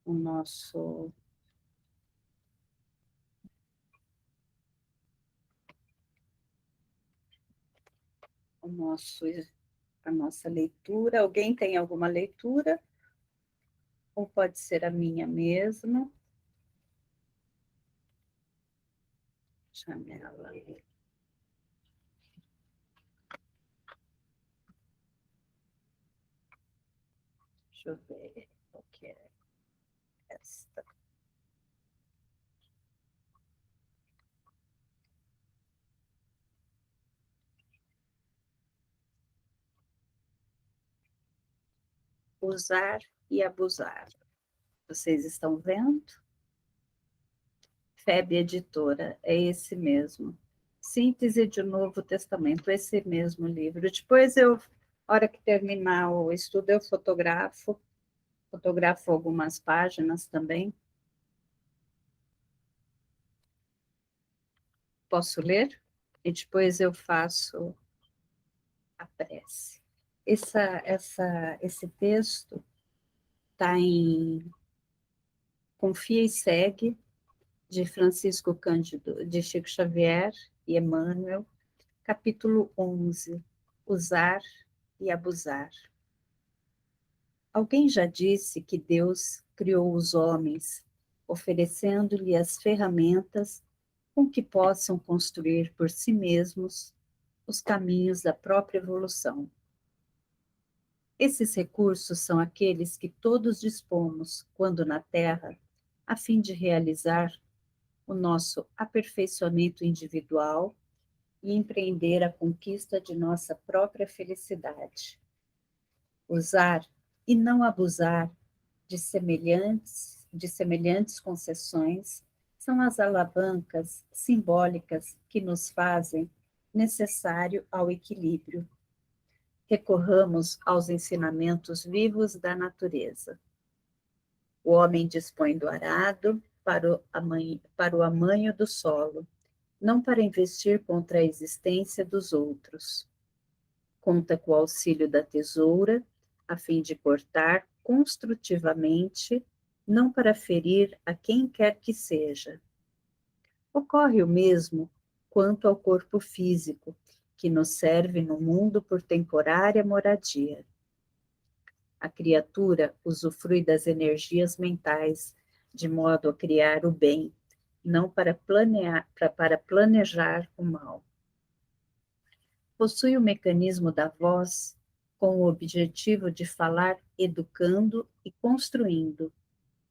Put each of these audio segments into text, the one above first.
o nosso a nossa leitura. Alguém tem alguma leitura? Ou pode ser a minha mesma? Janela. Deixa eu ver qual que é esta. Usar e abusar. Vocês estão vendo? FEB Editora, é esse mesmo. Síntese de Novo Testamento, esse mesmo livro. Depois eu, na hora que terminar o estudo, eu fotografo algumas páginas também. Posso ler? E depois eu faço a prece. Esse texto está em Confia e Segue, de Francisco Cândido, de Chico Xavier e Emmanuel, capítulo 11, Usar e Abusar. Alguém já disse que Deus criou os homens, oferecendo-lhe as ferramentas com que possam construir por si mesmos os caminhos da própria evolução. Esses recursos são aqueles que todos dispomos, quando na Terra, a fim de realizar o nosso aperfeiçoamento individual e empreender a conquista de nossa própria felicidade. Usar e não abusar de semelhantes concessões são as alavancas simbólicas que nos fazem necessário ao equilíbrio. Recorramos aos ensinamentos vivos da natureza. O homem dispõe do arado para o amanho do solo, não para investir contra a existência dos outros. Conta com o auxílio da tesoura, a fim de cortar construtivamente, não para ferir a quem quer que seja. Ocorre o mesmo quanto ao corpo físico, que nos serve no mundo por temporária moradia. A criatura usufrui das energias mentais, de modo a criar o bem, não para planejar o mal. Possui o mecanismo da voz com o objetivo de falar educando e construindo,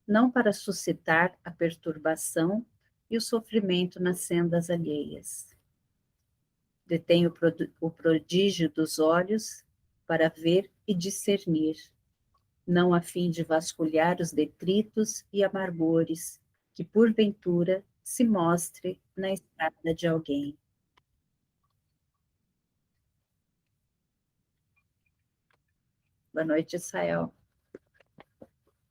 não para suscitar a perturbação e o sofrimento nas sendas alheias. Detém o prodígio dos olhos para ver e discernir, não a fim de vasculhar os detritos e amargores que, porventura, se mostre na estrada de alguém. Boa noite, Israel.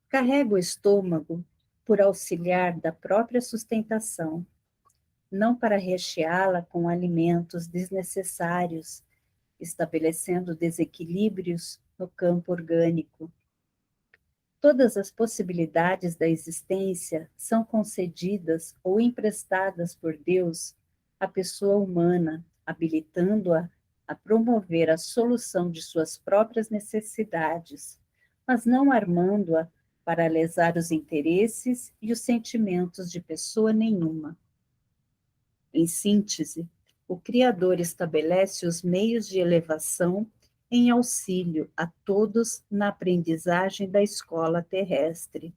Carrega o estômago por auxiliar da própria sustentação, não para recheá-la com alimentos desnecessários, estabelecendo desequilíbrios no campo orgânico. Todas as possibilidades da existência são concedidas ou emprestadas por Deus à pessoa humana, habilitando-a a promover a solução de suas próprias necessidades, mas não armando-a para lesar os interesses e os sentimentos de pessoa nenhuma. Em síntese, o Criador estabelece os meios de elevação em auxílio a todos na aprendizagem da escola terrestre.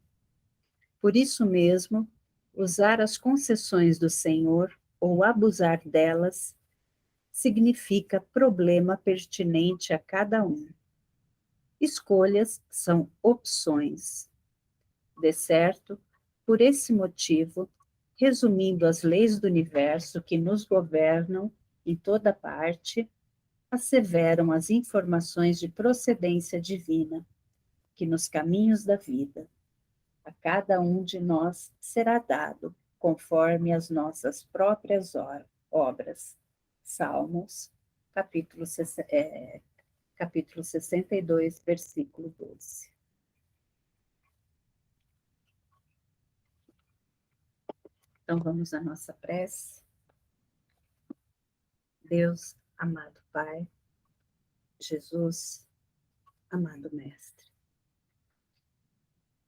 Por isso mesmo, usar as concessões do Senhor ou abusar delas significa problema pertinente a cada um. Escolhas são opções. De certo, por esse motivo, resumindo as leis do universo que nos governam em toda parte, asseveram as informações de procedência divina, que nos caminhos da vida, a cada um de nós será dado, conforme as nossas próprias obras. Salmos, capítulo 62, versículo 12. Então vamos à nossa prece. Deus, amado Pai, Jesus, amado Mestre.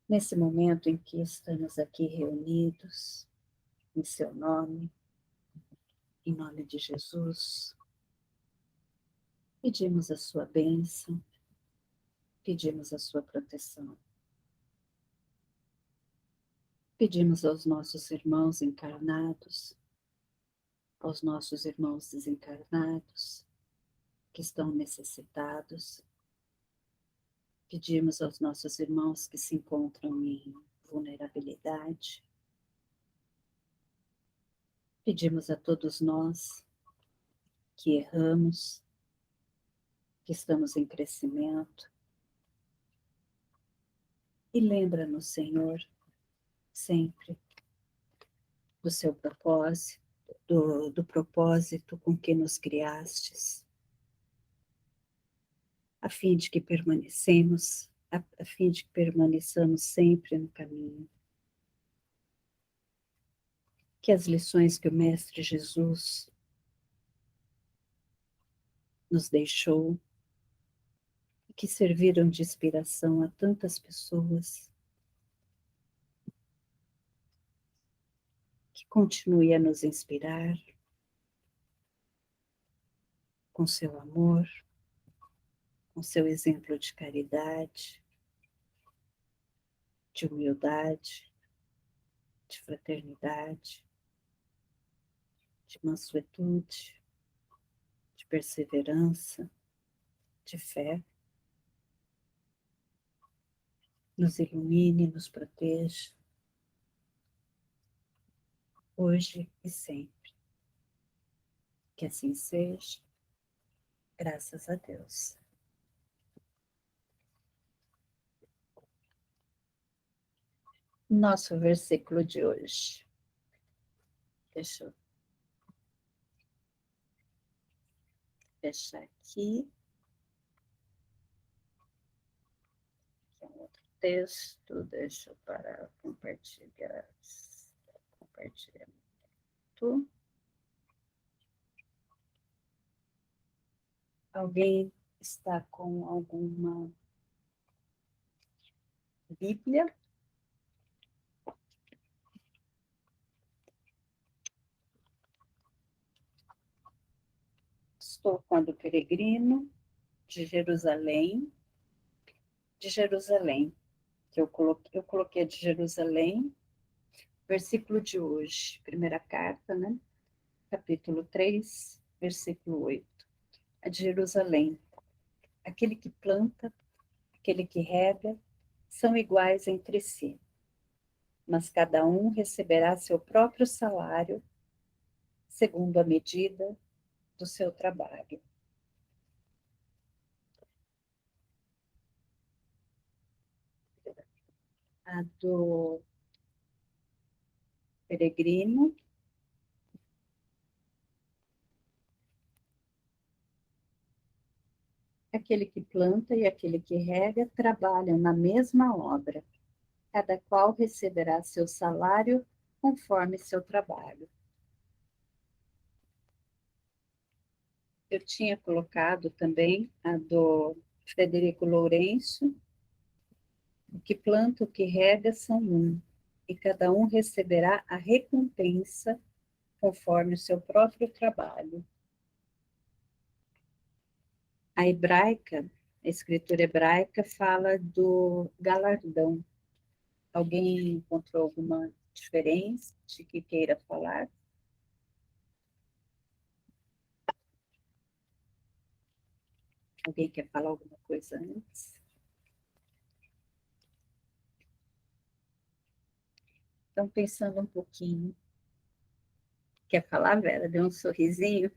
Nesse momento em que estamos aqui reunidos, em seu nome, em nome de Jesus, pedimos a sua bênção, pedimos a sua proteção. Pedimos aos nossos irmãos encarnados, aos nossos irmãos desencarnados, que estão necessitados. Pedimos aos nossos irmãos que se encontram em vulnerabilidade. Pedimos a todos nós que erramos, que estamos em crescimento. E lembra-nos, Senhor, sempre do seu propósito, do propósito com que nos criastes, a fim de que a fim de que permaneçamos sempre no caminho. Que as lições que o Mestre Jesus nos deixou, que serviram de inspiração a tantas pessoas, que continue a nos inspirar com seu amor, com seu exemplo de caridade, de humildade, de fraternidade, de mansuetude, de perseverança, de fé. Nos ilumine, nos proteja, hoje e sempre. Que assim seja, graças a Deus. Nosso versículo de hoje. Deixa eu fechar aqui. Aqui é um outro texto. Deixa eu parar compartilhar. Compartilhamento. Alguém está com alguma Bíblia? Estou com a do Peregrino de Jerusalém, que eu coloquei de Jerusalém, versículo de hoje, primeira carta, né? Capítulo 3, versículo 8. A de Jerusalém. Aquele que planta, aquele que rega, são iguais entre si, mas cada um receberá seu próprio salário, segundo a medida do seu trabalho. A do Peregrino. Aquele que planta e aquele que rega trabalham na mesma obra. Cada qual receberá seu salário conforme seu trabalho. Eu tinha colocado também a do Frederico Lourenço. O que planta, o que rega são um, e cada um receberá a recompensa conforme o seu próprio trabalho. A hebraica, a escritura hebraica fala do galardão. Alguém encontrou alguma diferença de que queira falar? Alguém quer falar alguma coisa antes? Então, pensando um pouquinho. Quer falar, Vera? Deu um sorrisinho.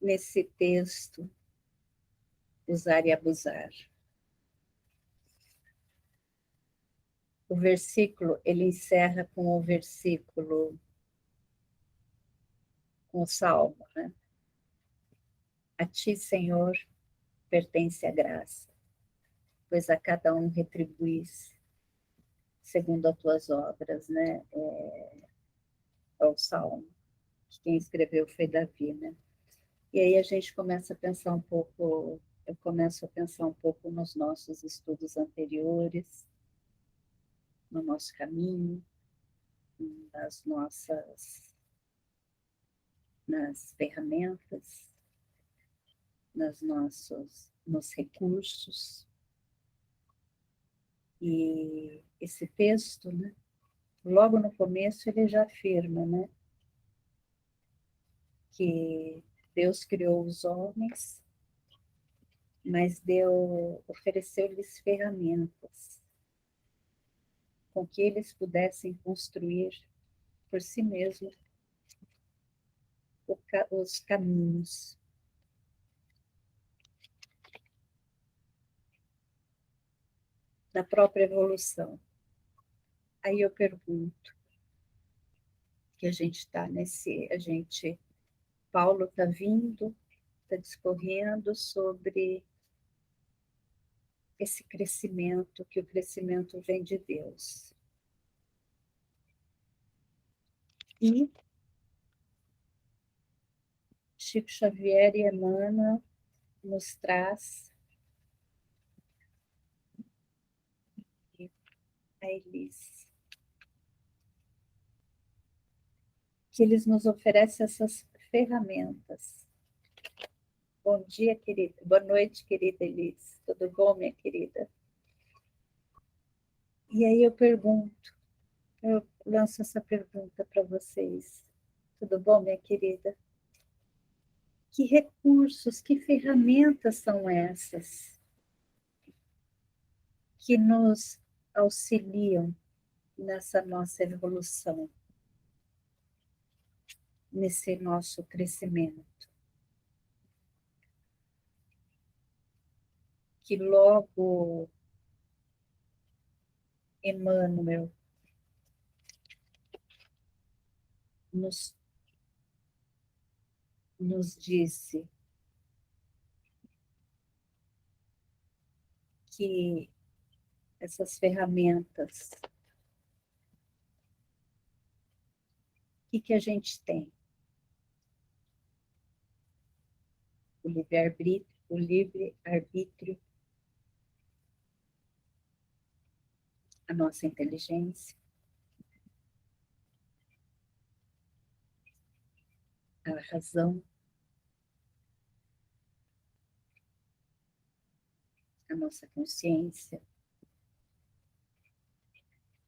Nesse texto, usar e abusar. O versículo, ele encerra com o versículo, com o salmo, né? A ti, Senhor, pertence a graça, pois a cada um retribuís segundo as tuas obras, né? É o Salmo, que quem escreveu foi Davi, né? E aí a gente começa a pensar um pouco, eu começo a pensar um pouco nos nossos estudos anteriores, no nosso caminho, nas ferramentas, nos recursos. E esse texto, né, logo no começo, ele já afirma, né, que Deus criou os homens, mas ofereceu-lhes ferramentas com que eles pudessem construir por si mesmos os caminhos. Da própria evolução. Aí eu pergunto, que a gente está Paulo está vindo, está discorrendo sobre esse crescimento, que o crescimento vem de Deus. E Chico Xavier e Emmanuel nos traz a Elis, que eles nos oferecem essas ferramentas. Bom dia, querida. Boa noite, querida Elis. Tudo bom, minha querida? E aí eu lanço essa pergunta para vocês. Tudo bom, minha querida? Que recursos, que ferramentas são essas que nos auxiliam nessa nossa evolução, nesse nosso crescimento? Que logo Emmanuel nos, nos disse que essas ferramentas, o que a gente tem? O livre-arbítrio, a nossa inteligência, a razão, a nossa consciência,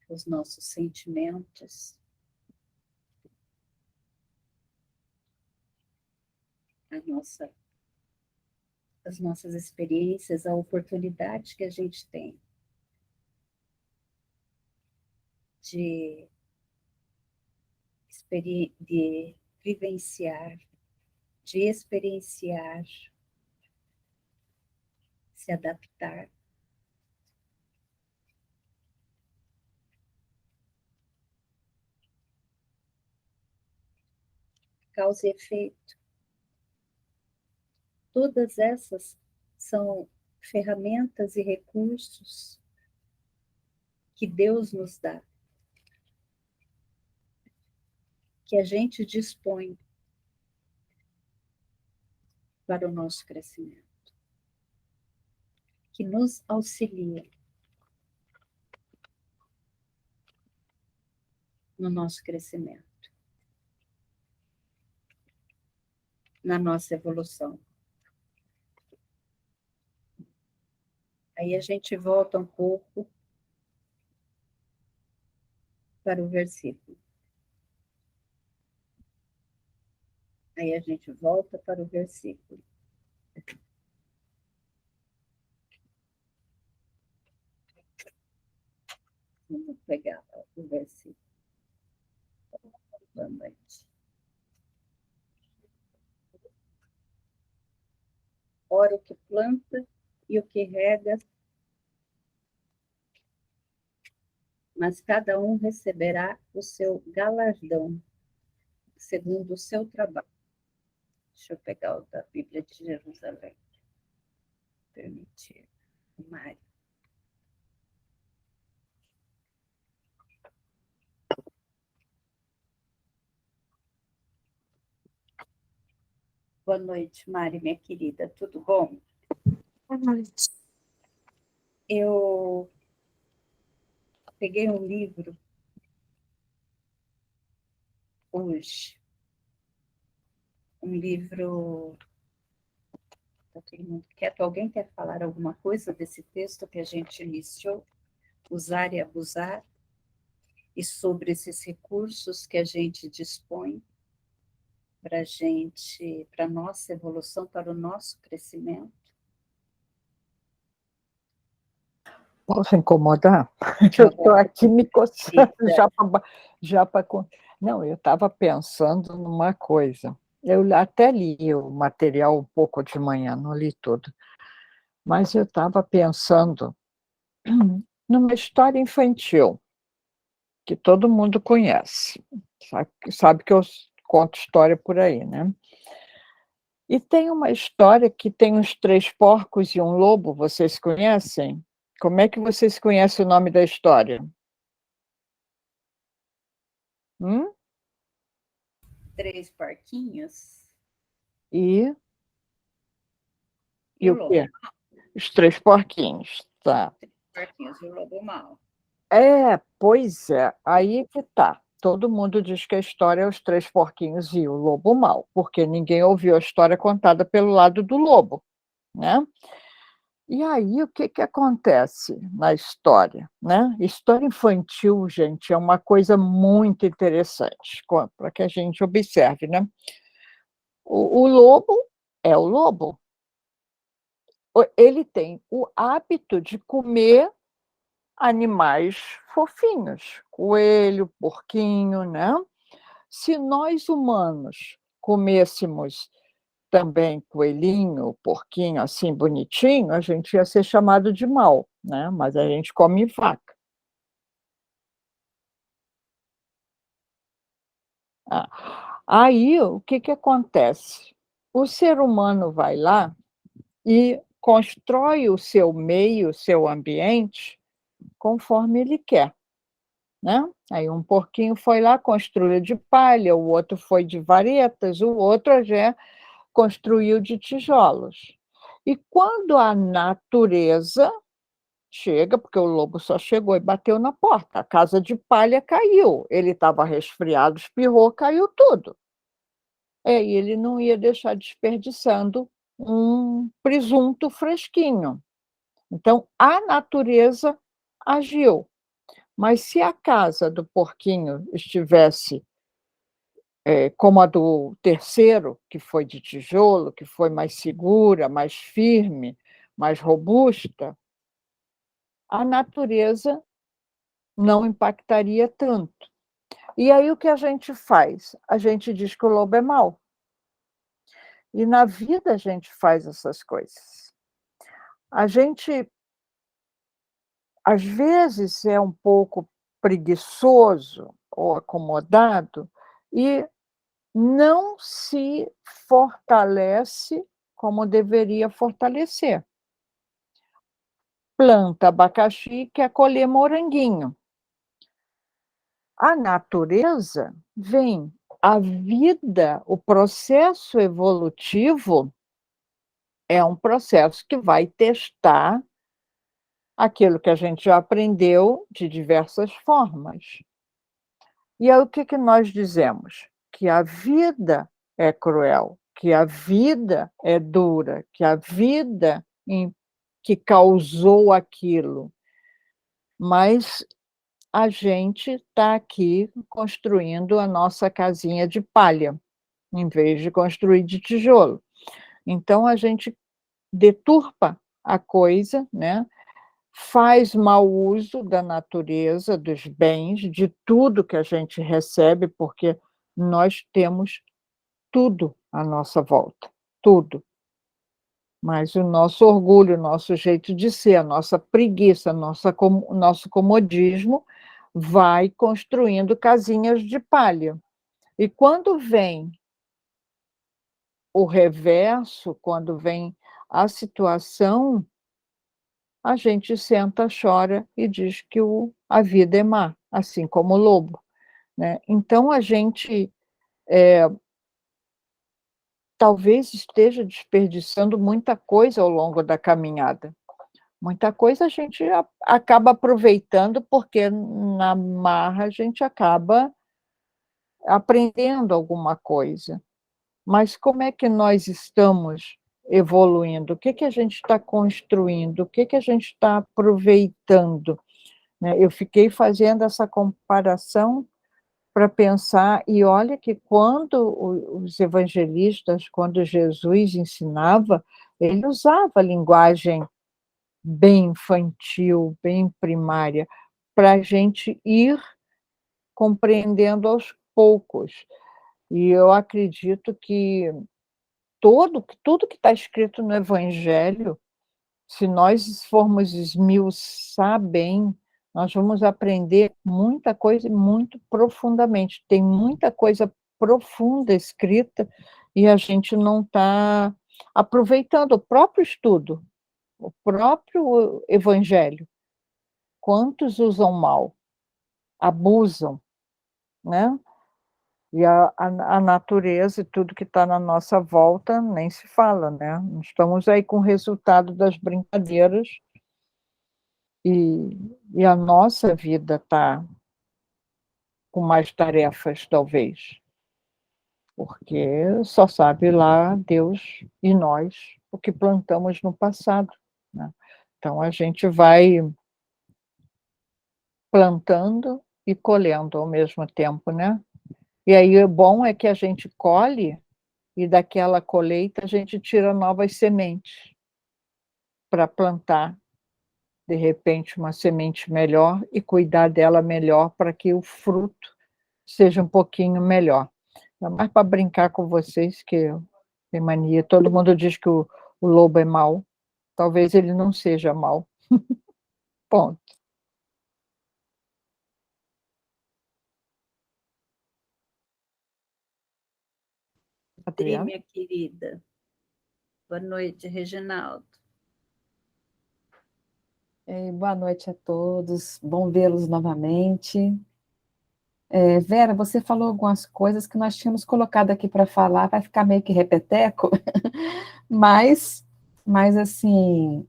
os nossos sentimentos, as nossas experiências, a oportunidade que a gente tem de vivenciar, de experienciar, se adaptar. Causa e efeito. Todas essas são ferramentas e recursos que Deus nos dá, que a gente dispõe para o nosso crescimento, que nos auxilia no nosso crescimento, na nossa evolução. Aí a gente volta um pouco para o versículo. Aí a gente volta para o versículo. Vamos pegar o versículo. Boa noite. Ora o que planta e o que rega, mas cada um receberá o seu galardão, segundo o seu trabalho. Deixa eu pegar o da Bíblia de Jerusalém. Permitir. Mário. Boa noite, Mari, minha querida. Tudo bom? Boa noite. Eu peguei um livro hoje, um livro. Está todo mundo quieto? Alguém quer falar alguma coisa desse texto que a gente iniciou? Usar e abusar? E sobre esses recursos que a gente dispõe para a gente, para a nossa evolução, para o nosso crescimento? Posso incomodar? Eu estou aqui me coçando já para. Não, eu estava pensando numa coisa. Eu até li o material um pouco de manhã, não li tudo, mas eu estava pensando numa história infantil que todo mundo conhece. Sabe que eu conto história por aí, né? E tem uma história que tem uns três porcos e um lobo, vocês conhecem? Como é que vocês conhecem o nome da história? Hum? Três porquinhos E, e e o o lobo. quê? Os três porquinhos, tá. Porquinhos e o lobo mau. Pois é, aí que tá. Todo mundo diz que a história é os três porquinhos e o lobo mau, porque ninguém ouviu a história contada pelo lado do lobo, né? E aí, o que que acontece na história, né? História infantil, gente, é uma coisa muito interessante para que a gente observe, né? O lobo é o lobo. Ele tem o hábito de comer animais fofinhos, coelho, porquinho, né? Se nós humanos comêssemos também coelhinho, porquinho, assim bonitinho, a gente ia ser chamado de mal, né? Mas a gente come vaca. Aí, o que que acontece? O ser humano vai lá e constrói o seu meio, o seu ambiente, conforme ele quer, né? Aí um porquinho foi lá, construiu de palha, o outro foi de varetas, o outro já construiu de tijolos. E quando a natureza chega, porque o lobo só chegou e bateu na porta, a casa de palha caiu, ele estava resfriado, espirrou, caiu tudo. E ele não ia deixar desperdiçando um presunto fresquinho. Então, a natureza agiu. Mas se a casa do porquinho estivesse como a do terceiro, que foi de tijolo, que foi mais segura, mais firme, mais robusta, a natureza não impactaria tanto. E aí o que a gente faz? A gente diz que o lobo é mau. E na vida a gente faz essas coisas. A gente, às vezes, é um pouco preguiçoso ou acomodado e não se fortalece como deveria fortalecer. Planta abacaxi e quer colher moranguinho. A natureza vem, a vida, o processo evolutivo é um processo que vai testar aquilo que a gente já aprendeu de diversas formas. E aí o que que nós dizemos? Que a vida é cruel, que a vida é dura, que a vida que causou aquilo. Mas a gente está aqui construindo a nossa casinha de palha, em vez de construir de tijolo. Então a gente deturpa a coisa, né? Faz mau uso da natureza, dos bens, de tudo que a gente recebe, porque nós temos tudo à nossa volta, tudo. Mas o nosso orgulho, o nosso jeito de ser, a nossa preguiça, o nosso comodismo vai construindo casinhas de palha. E quando vem o reverso, quando vem a situação, a gente senta, chora e diz que a vida é má, assim como o lobo, né? Então a gente talvez esteja desperdiçando muita coisa ao longo da caminhada. Muita coisa a gente acaba aproveitando, porque na marra a gente acaba aprendendo alguma coisa. Mas como é que nós estamos evoluindo? O que que a gente está construindo? O que que a gente está aproveitando? Né? Eu fiquei fazendo essa comparação para pensar, e olha que quando os evangelistas, quando Jesus ensinava, ele usava linguagem bem infantil, bem primária, para a gente ir compreendendo aos poucos. E eu acredito que tudo que está escrito no Evangelho, se nós formos esmiuçar bem, nós vamos aprender muita coisa muito profundamente. Tem muita coisa profunda escrita e a gente não está aproveitando o próprio estudo, o próprio Evangelho. Quantos usam mal, abusam, né? E a natureza e tudo que está na nossa volta nem se fala, né? Estamos aí com o resultado das brincadeiras e a nossa vida está com mais tarefas, talvez, porque só sabe lá Deus e nós o que plantamos no passado, né? Então a gente vai plantando e colhendo ao mesmo tempo, né? E aí o bom é que a gente colhe e daquela colheita a gente tira novas sementes para plantar, de repente, uma semente melhor e cuidar dela melhor para que o fruto seja um pouquinho melhor. É mais para brincar com vocês que eu tenho mania. Todo mundo diz que o lobo é mau. Talvez ele não seja mau. Ponto. Adri, Adriana? minha querida. Boa noite, Reginaldo. Boa noite a todos, bom vê-los novamente. Vera, você falou algumas coisas que nós tínhamos colocado aqui para falar, vai ficar meio que repeteco, mas, mas assim,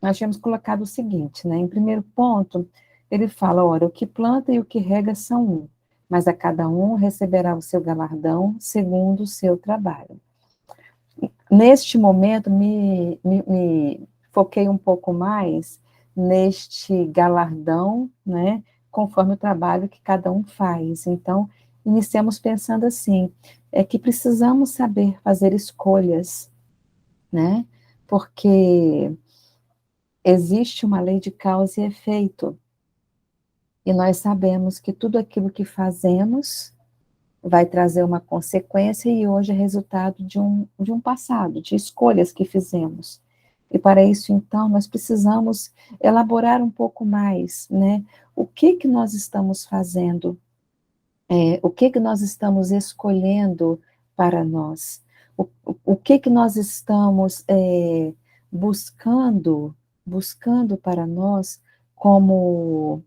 nós tínhamos colocado o seguinte, né? Em primeiro ponto, ele fala, olha, o que planta e o que rega são um, mas a cada um receberá o seu galardão segundo o seu trabalho. Neste momento, me foquei um pouco mais neste galardão, né, conforme o trabalho que cada um faz. Então, iniciamos pensando assim, é que precisamos saber fazer escolhas, né, porque existe uma lei de causa e efeito, e nós sabemos que tudo aquilo que fazemos vai trazer uma consequência e hoje é resultado de um passado, de escolhas que fizemos. E para isso, então, nós precisamos elaborar um pouco mais, né? O que que nós estamos fazendo? O que que nós estamos escolhendo para nós? O que que nós estamos buscando para nós como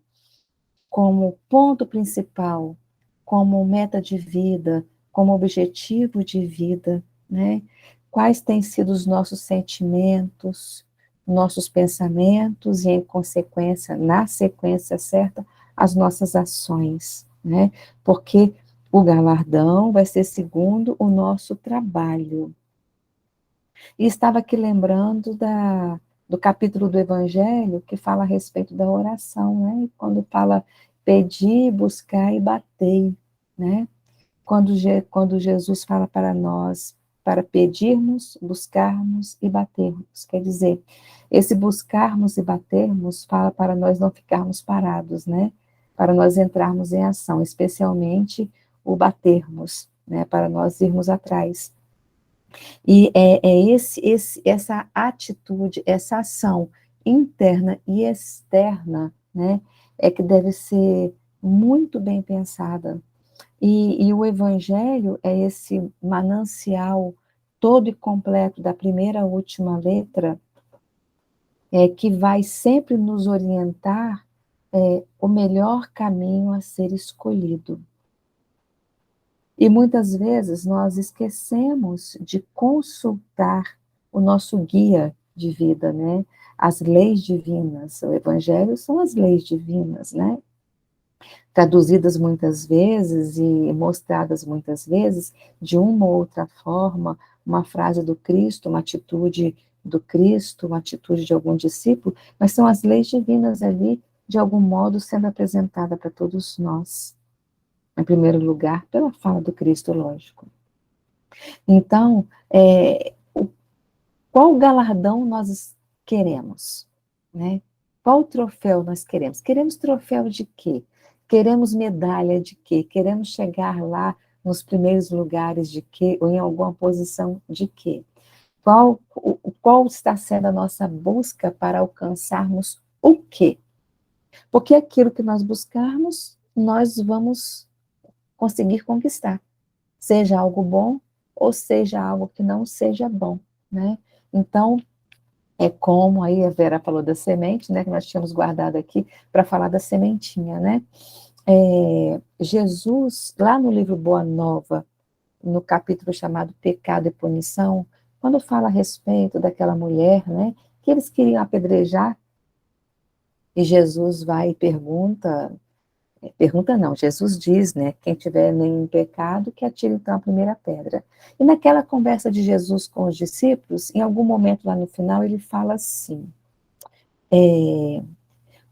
ponto principal, como meta de vida, como objetivo de vida, né? Quais têm sido os nossos sentimentos, nossos pensamentos e, em consequência, na sequência certa, as nossas ações, né? Porque o galardão vai ser segundo o nosso trabalho. E estava aqui lembrando do capítulo do Evangelho que fala a respeito da oração, né? Quando fala pedir, buscar e bater, né? Quando Jesus fala para nós, para pedirmos, buscarmos e batermos. Quer dizer, esse buscarmos e batermos fala para nós não ficarmos parados, né? Para nós entrarmos em ação, especialmente o batermos, né? Para nós irmos atrás. E essa atitude, essa ação interna e externa, né, é que deve ser muito bem pensada. E o Evangelho é esse manancial todo e completo da primeira à última letra, que vai sempre nos orientar o melhor caminho a ser escolhido. E muitas vezes nós esquecemos de consultar o nosso guia de vida, né? As leis divinas. O Evangelho são as leis divinas, né? Traduzidas muitas vezes e mostradas muitas vezes de uma ou outra forma, uma frase do Cristo, uma atitude do Cristo, uma atitude de algum discípulo, mas são as leis divinas ali, de algum modo, sendo apresentada para todos nós. Em primeiro lugar, pela fala do Cristo, lógico. Então, qual galardão nós queremos, né? Qual troféu nós queremos? Queremos troféu de quê? Queremos medalha de quê? Queremos chegar lá nos primeiros lugares de quê? Ou em alguma posição de quê? Qual está sendo a nossa busca para alcançarmos o quê? Porque aquilo que nós buscarmos, nós vamos conseguir conquistar. Seja algo bom ou seja algo que não seja bom, né? Então, é como aí a Vera falou da semente, né, que nós tínhamos guardado aqui para falar da sementinha, né? Jesus, lá no livro Boa Nova, no capítulo chamado Pecado e Punição, quando fala a respeito daquela mulher, né, que eles queriam apedrejar, e Jesus vai e pergunta não, Jesus diz, né, quem tiver nenhum pecado, que atire então a primeira pedra. E naquela conversa de Jesus com os discípulos, em algum momento lá no final, ele fala assim,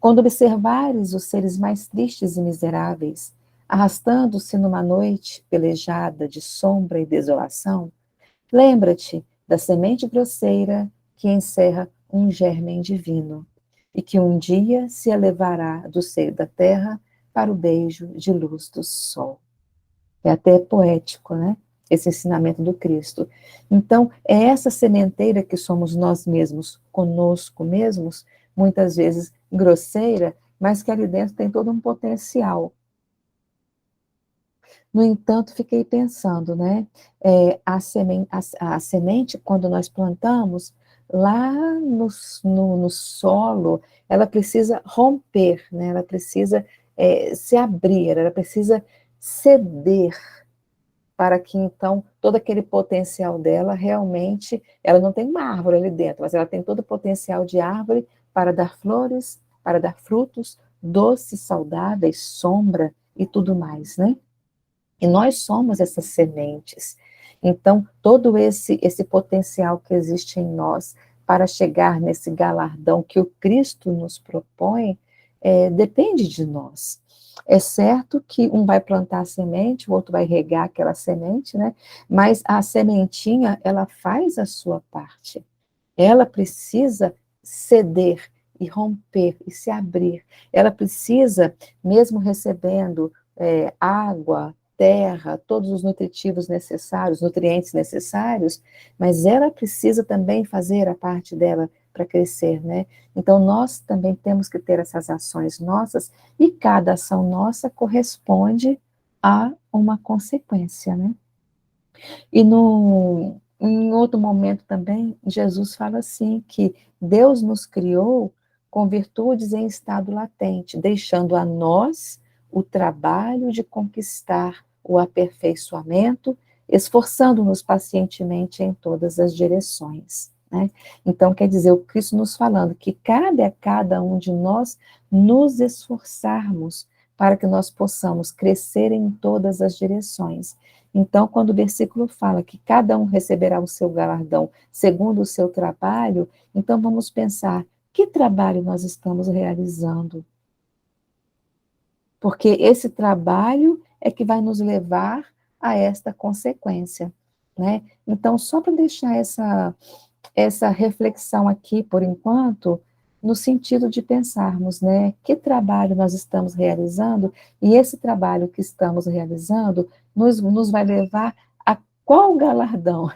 quando observares os seres mais tristes e miseráveis, arrastando-se numa noite pelejada de sombra e desolação, lembra-te da semente grosseira que encerra um germen divino, e que um dia se elevará do seio da terra para o beijo de luz do sol. É até poético, né? Esse ensinamento do Cristo. Então, é essa sementeira que somos nós mesmos, conosco mesmos, muitas vezes grosseira, mas que ali dentro tem todo um potencial. No entanto, fiquei pensando, né? A semente, quando nós plantamos, lá no solo, ela precisa romper, né? Ela precisa se abrir, ela precisa ceder para que então todo aquele potencial dela realmente, ela não tem uma árvore ali dentro, mas ela tem todo o potencial de árvore para dar flores, para dar frutos doces, saudáveis, sombra e tudo mais, né? E nós somos essas sementes. Então, todo esse potencial que existe em nós para chegar nesse galardão que o Cristo nos propõe, depende de nós. É certo que um vai plantar a semente, o outro vai regar aquela semente, né? Mas a sementinha, ela faz a sua parte. Ela precisa ceder e romper e se abrir. Ela precisa, mesmo recebendo água, terra, todos os nutritivos necessários, nutrientes necessários, mas ela precisa também fazer a parte dela para crescer, né? Então, nós também temos que ter essas ações nossas e cada ação nossa corresponde a uma consequência, né? E em outro momento também, Jesus fala assim, que Deus nos criou com virtudes em estado latente, deixando a nós o trabalho de conquistar o aperfeiçoamento, esforçando-nos pacientemente em todas as direções, né? Então, quer dizer, o Cristo nos falando que cabe a cada um de nós nos esforçarmos para que nós possamos crescer em todas as direções. Então, quando o versículo fala que cada um receberá o seu galardão segundo o seu trabalho, então vamos pensar, que trabalho nós estamos realizando? Porque esse trabalho é que vai nos levar a esta consequência, né? Então, só para deixar essa reflexão aqui, por enquanto, no sentido de pensarmos, né, que trabalho nós estamos realizando, e esse trabalho que estamos realizando nos vai levar a qual galardão,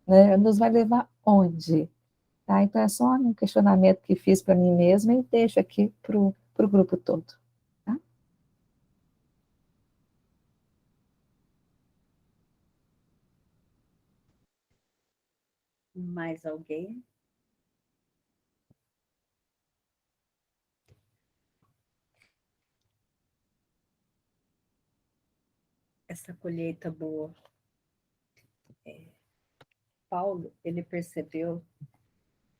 né? Nos vai levar onde? Tá? Então, é só um questionamento que fiz para mim mesma e deixo aqui para o grupo todo. Tá? Mais alguém? essa colheita boa. Paulo, ele percebeu,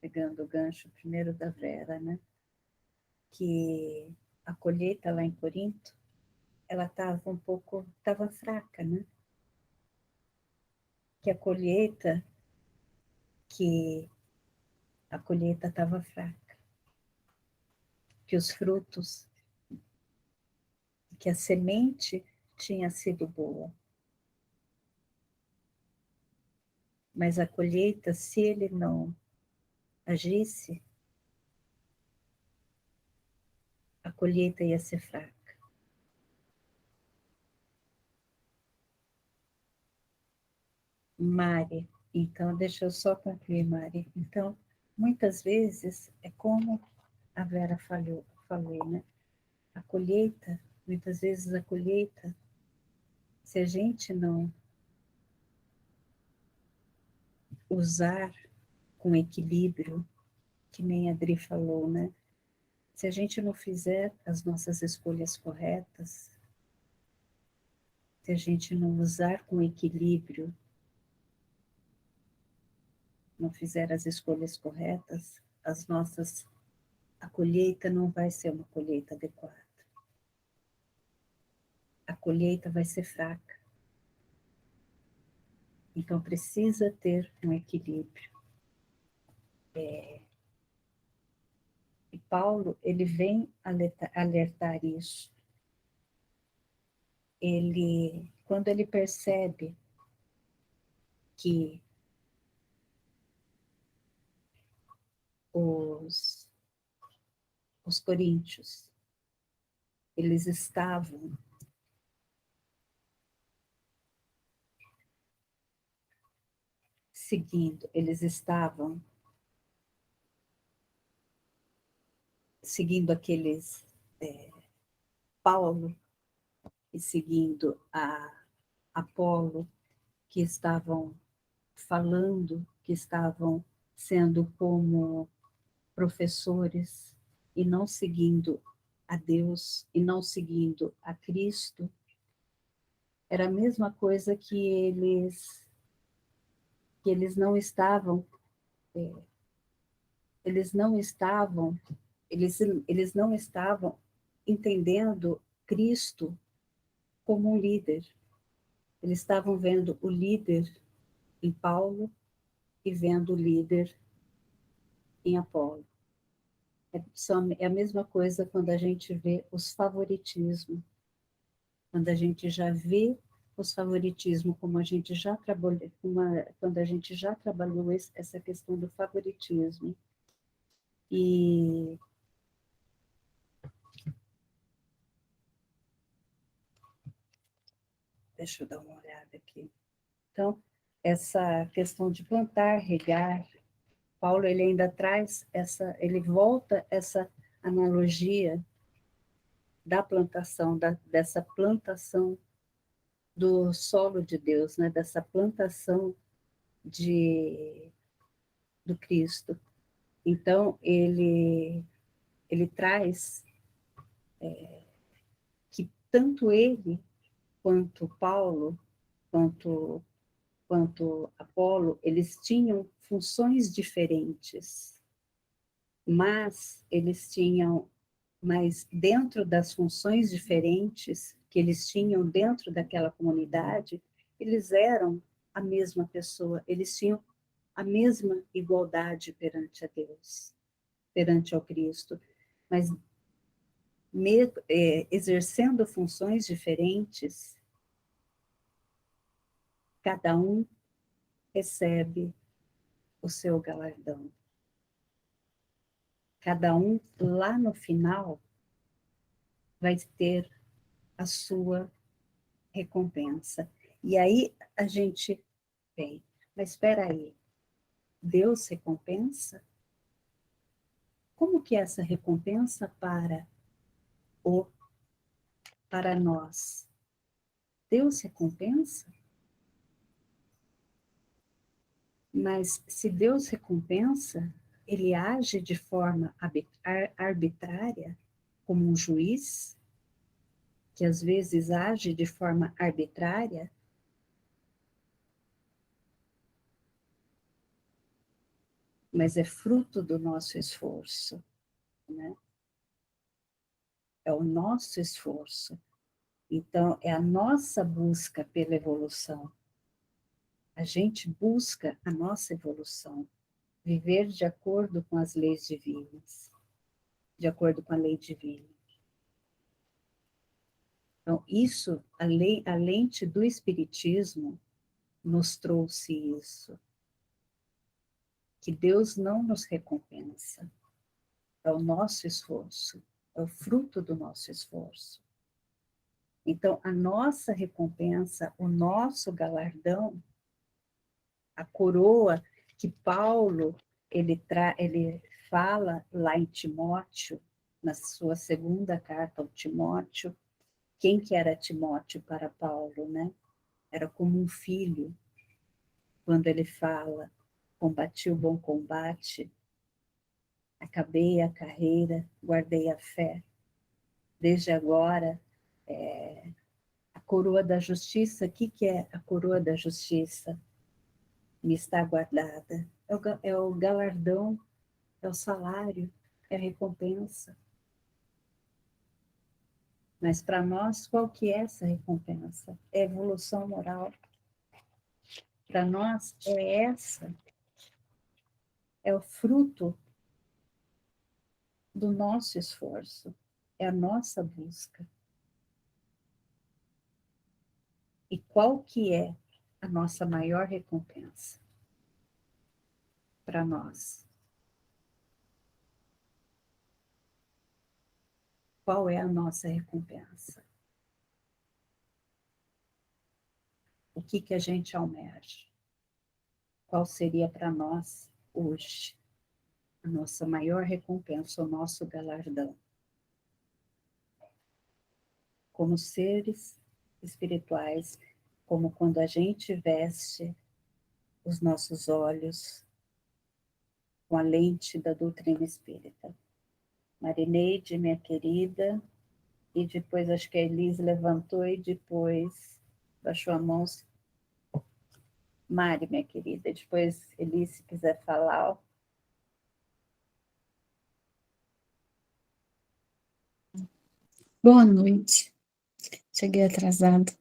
pegando o gancho primeiro da Vera, né, que a colheita lá em Corinto, ela estava fraca, né? Que a colheita estava fraca, que os frutos, que a semente tinha sido boa. Mas a colheita, se ele não agisse, a colheita ia ser fraca. Mari, então, deixa eu só concluir, Mari. Então, muitas vezes, é como a Vera falou, né? A colheita, muitas vezes a colheita, se a gente não usar com equilíbrio, que nem a Adri falou, né? Se a gente não fizer as nossas escolhas corretas, se a gente não usar com equilíbrio, não fizer as escolhas corretas, a colheita não vai ser uma colheita adequada. A colheita vai ser fraca. Então precisa ter um equilíbrio. E Paulo, ele vem alertar isso. Quando ele percebe que os coríntios, eles estavam seguindo Paulo e seguindo a Apolo, que estavam falando, que estavam sendo como professores e não seguindo a Deus e não seguindo a Cristo, era a mesma coisa que eles não estavam, eles não estavam, eles não estavam entendendo Cristo como um líder. Eles estavam vendo o líder em Paulo e vendo o líder em Apolo. É a mesma coisa quando a gente vê os favoritismos, quando a gente já vê os favoritismos, como a gente já trabalhou, quando a gente já trabalhou essa questão do favoritismo. E deixa eu dar uma olhada aqui. Então, essa questão de plantar, regar, Paulo ele ainda traz ele volta essa analogia da plantação, dessa plantação do solo de Deus, né? Dessa plantação do Cristo. Então, ele traz que tanto ele, quanto Paulo, quanto Apolo, eles tinham funções diferentes, mas dentro das funções diferentes que eles tinham dentro daquela comunidade, eles eram a mesma pessoa, eles tinham a mesma igualdade perante a Deus, perante ao Cristo, mas exercendo funções diferentes, cada um recebe o seu galardão. Cada um, lá no final, vai ter a sua recompensa. E aí a gente vem, mas espera aí, Deus recompensa? Como que é essa recompensa para nós? Deus recompensa? Mas se Deus recompensa, ele age de forma arbitrária, como um juiz? que às vezes age de forma arbitrária, mas é fruto do nosso esforço, né? É o nosso esforço. Então, é a nossa busca pela evolução. A gente busca a nossa evolução, viver de acordo com as leis divinas, de acordo com a lei divina. Então, isso, a lente do Espiritismo nos trouxe isso, que Deus não nos recompensa, é o nosso esforço, é o fruto do nosso esforço. Então, a nossa recompensa, o nosso galardão, a coroa que Paulo ele fala lá em Timóteo, na sua segunda carta ao Timóteo, quem que era Timóteo para Paulo, né? Era como um filho, quando ele fala, combati o bom combate, acabei a carreira, guardei a fé. Desde agora, a coroa da justiça, o que é a coroa da justiça? Me está guardada. É o galardão, é o salário, é a recompensa. Mas para nós, qual que é essa recompensa? É a evolução moral. Para nós, é essa. É o fruto do nosso esforço. É a nossa busca. E qual que é a nossa maior recompensa para nós? Qual é a nossa recompensa? O que a gente almeja? Qual seria para nós hoje a nossa maior recompensa, o nosso galardão? Como seres espirituais, como quando a gente veste os nossos olhos com a lente da doutrina espírita. Marineide, minha querida, e depois acho que a Elise levantou e depois baixou a mão. Mari, minha querida, depois Elise, se quiser falar. Ó. Boa noite. Cheguei atrasado.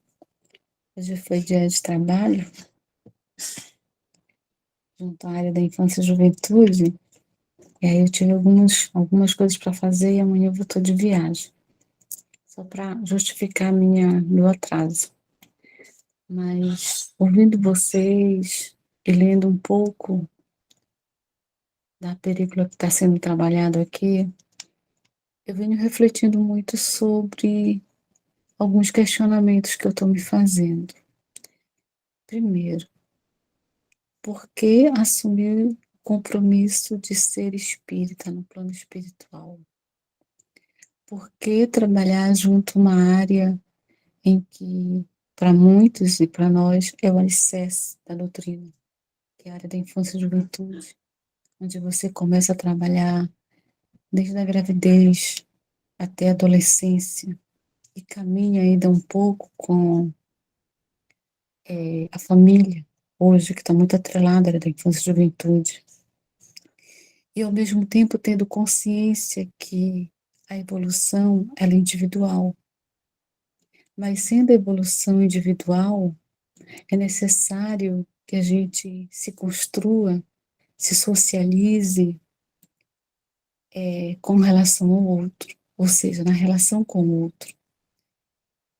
Hoje foi dia de trabalho, junto à área da infância e juventude. E aí eu tive algumas coisas para fazer e amanhã eu vou estar de viagem. Só para justificar meu atraso. Mas ouvindo vocês e lendo um pouco da película que está sendo trabalhado aqui, eu venho refletindo muito sobre alguns questionamentos que eu estou me fazendo. Primeiro, por que assumir o compromisso de ser espírita no plano espiritual? Por que trabalhar junto a uma área em que, para muitos e para nós, é o alicerce da doutrina, que é a área da infância e juventude, onde você começa a trabalhar desde a gravidez até a adolescência e caminha ainda um pouco com a família, hoje, que está muito atrelada à área da infância e juventude. E, ao mesmo tempo, tendo consciência que a evolução, ela é individual. Mas, sendo a evolução individual, é necessário que a gente se construa, se socialize com relação ao outro, ou seja, na relação com o outro.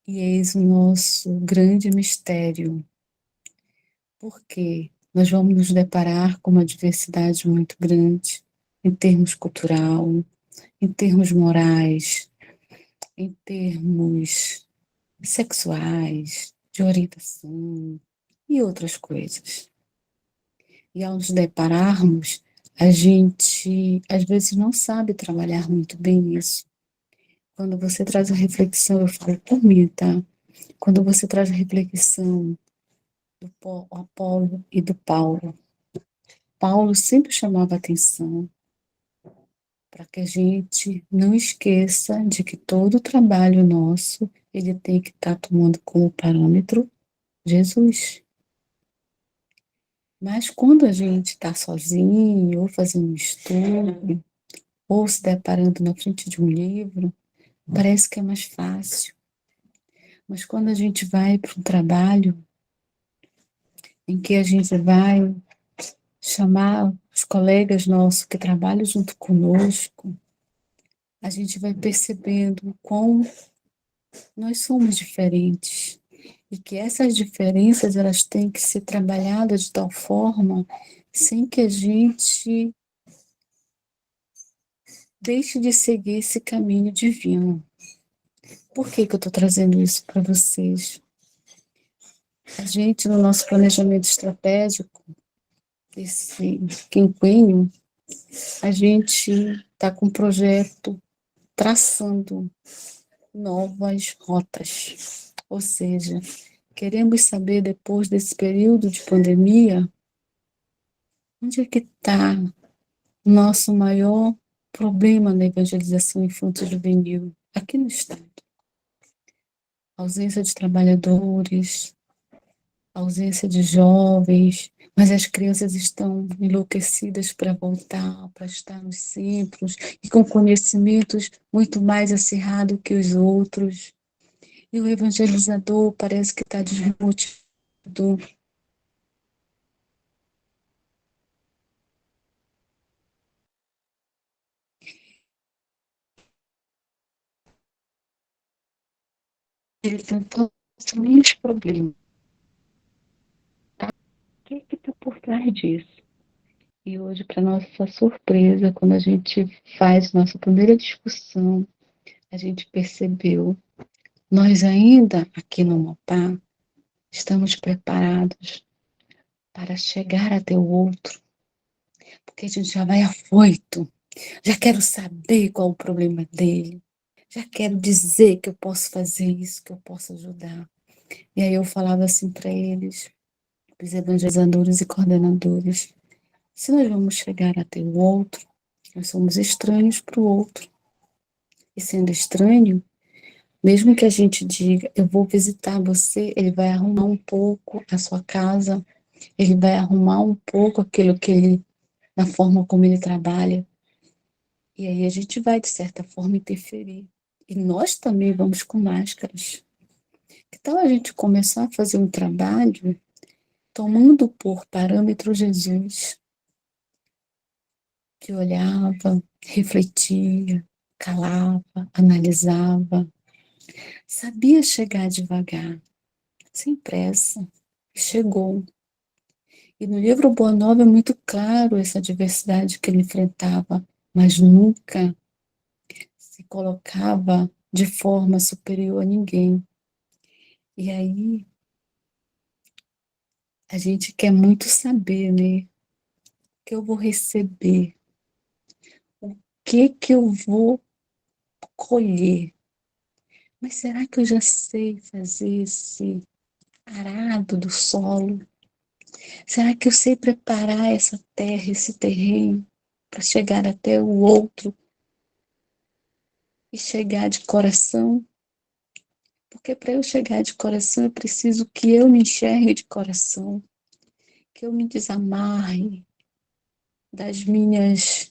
E eis o nosso grande mistério, porque nós vamos nos deparar com uma diversidade muito grande, em termos cultural, em termos morais, em termos sexuais, de orientação e outras coisas. E ao nos depararmos, a gente às vezes não sabe trabalhar muito bem isso. Quando você traz a reflexão, eu falo por mim, tá? Quando você traz a reflexão do Apolo e do Paulo, Paulo sempre chamava atenção para que a gente não esqueça de que todo o trabalho nosso ele tem que estar tomando como parâmetro Jesus. Mas quando a gente está sozinho, ou fazendo um estudo, ou se deparando na frente de um livro, parece que é mais fácil. Mas quando a gente vai para um trabalho em que a gente vai chamar os colegas nossos que trabalham junto conosco, a gente vai percebendo quão nós somos diferentes e que essas diferenças elas têm que ser trabalhadas de tal forma sem que a gente deixe de seguir esse caminho divino. Por que eu estou trazendo isso para vocês? A gente, no nosso planejamento estratégico, esse quinquênio, a gente está com um projeto traçando novas rotas. Ou seja, queremos saber, depois desse período de pandemia, onde é que está o nosso maior problema na evangelização infanto-juvenil aqui no Estado. Ausência de trabalhadores, ausência de jovens, mas as crianças estão enlouquecidas para voltar, para estar nos centros, e com conhecimentos muito mais acirrados que os outros. E o evangelizador parece que está desmotivado. Ele tem todos os mesmos problemas. Tá? O que está por trás disso? E hoje, para nossa surpresa, quando a gente faz nossa primeira discussão, a gente percebeu, nós ainda aqui no Amapá estamos preparados para chegar até o outro, porque a gente já vai afoito, já quero saber qual o problema dele, já quero dizer que eu posso fazer isso, que eu posso ajudar. E aí eu falava assim para eles, os evangelizadores e coordenadores, se nós vamos chegar até o outro, nós somos estranhos para o outro. E sendo estranho, mesmo que a gente diga, eu vou visitar você, ele vai arrumar um pouco a sua casa, ele vai arrumar um pouco aquilo que ele, na forma como ele trabalha. E aí a gente vai, de certa forma, interferir. E nós também vamos com máscaras. Que tal a gente começar a fazer um trabalho tomando por parâmetro Jesus, que olhava, refletia, calava, analisava, sabia chegar devagar, sem pressa. Chegou. E no livro Boa Nova é muito claro essa diversidade que ele enfrentava, mas nunca se colocava de forma superior a ninguém. E aí a gente quer muito saber, né? O que eu vou receber? O que eu vou colher? Mas será que eu já sei fazer esse arado do solo? Será que eu sei preparar essa terra, esse terreno, para chegar até o outro e chegar de coração? Porque para eu chegar de coração, eu preciso que eu me enxergue de coração, que eu me desamarre das minhas,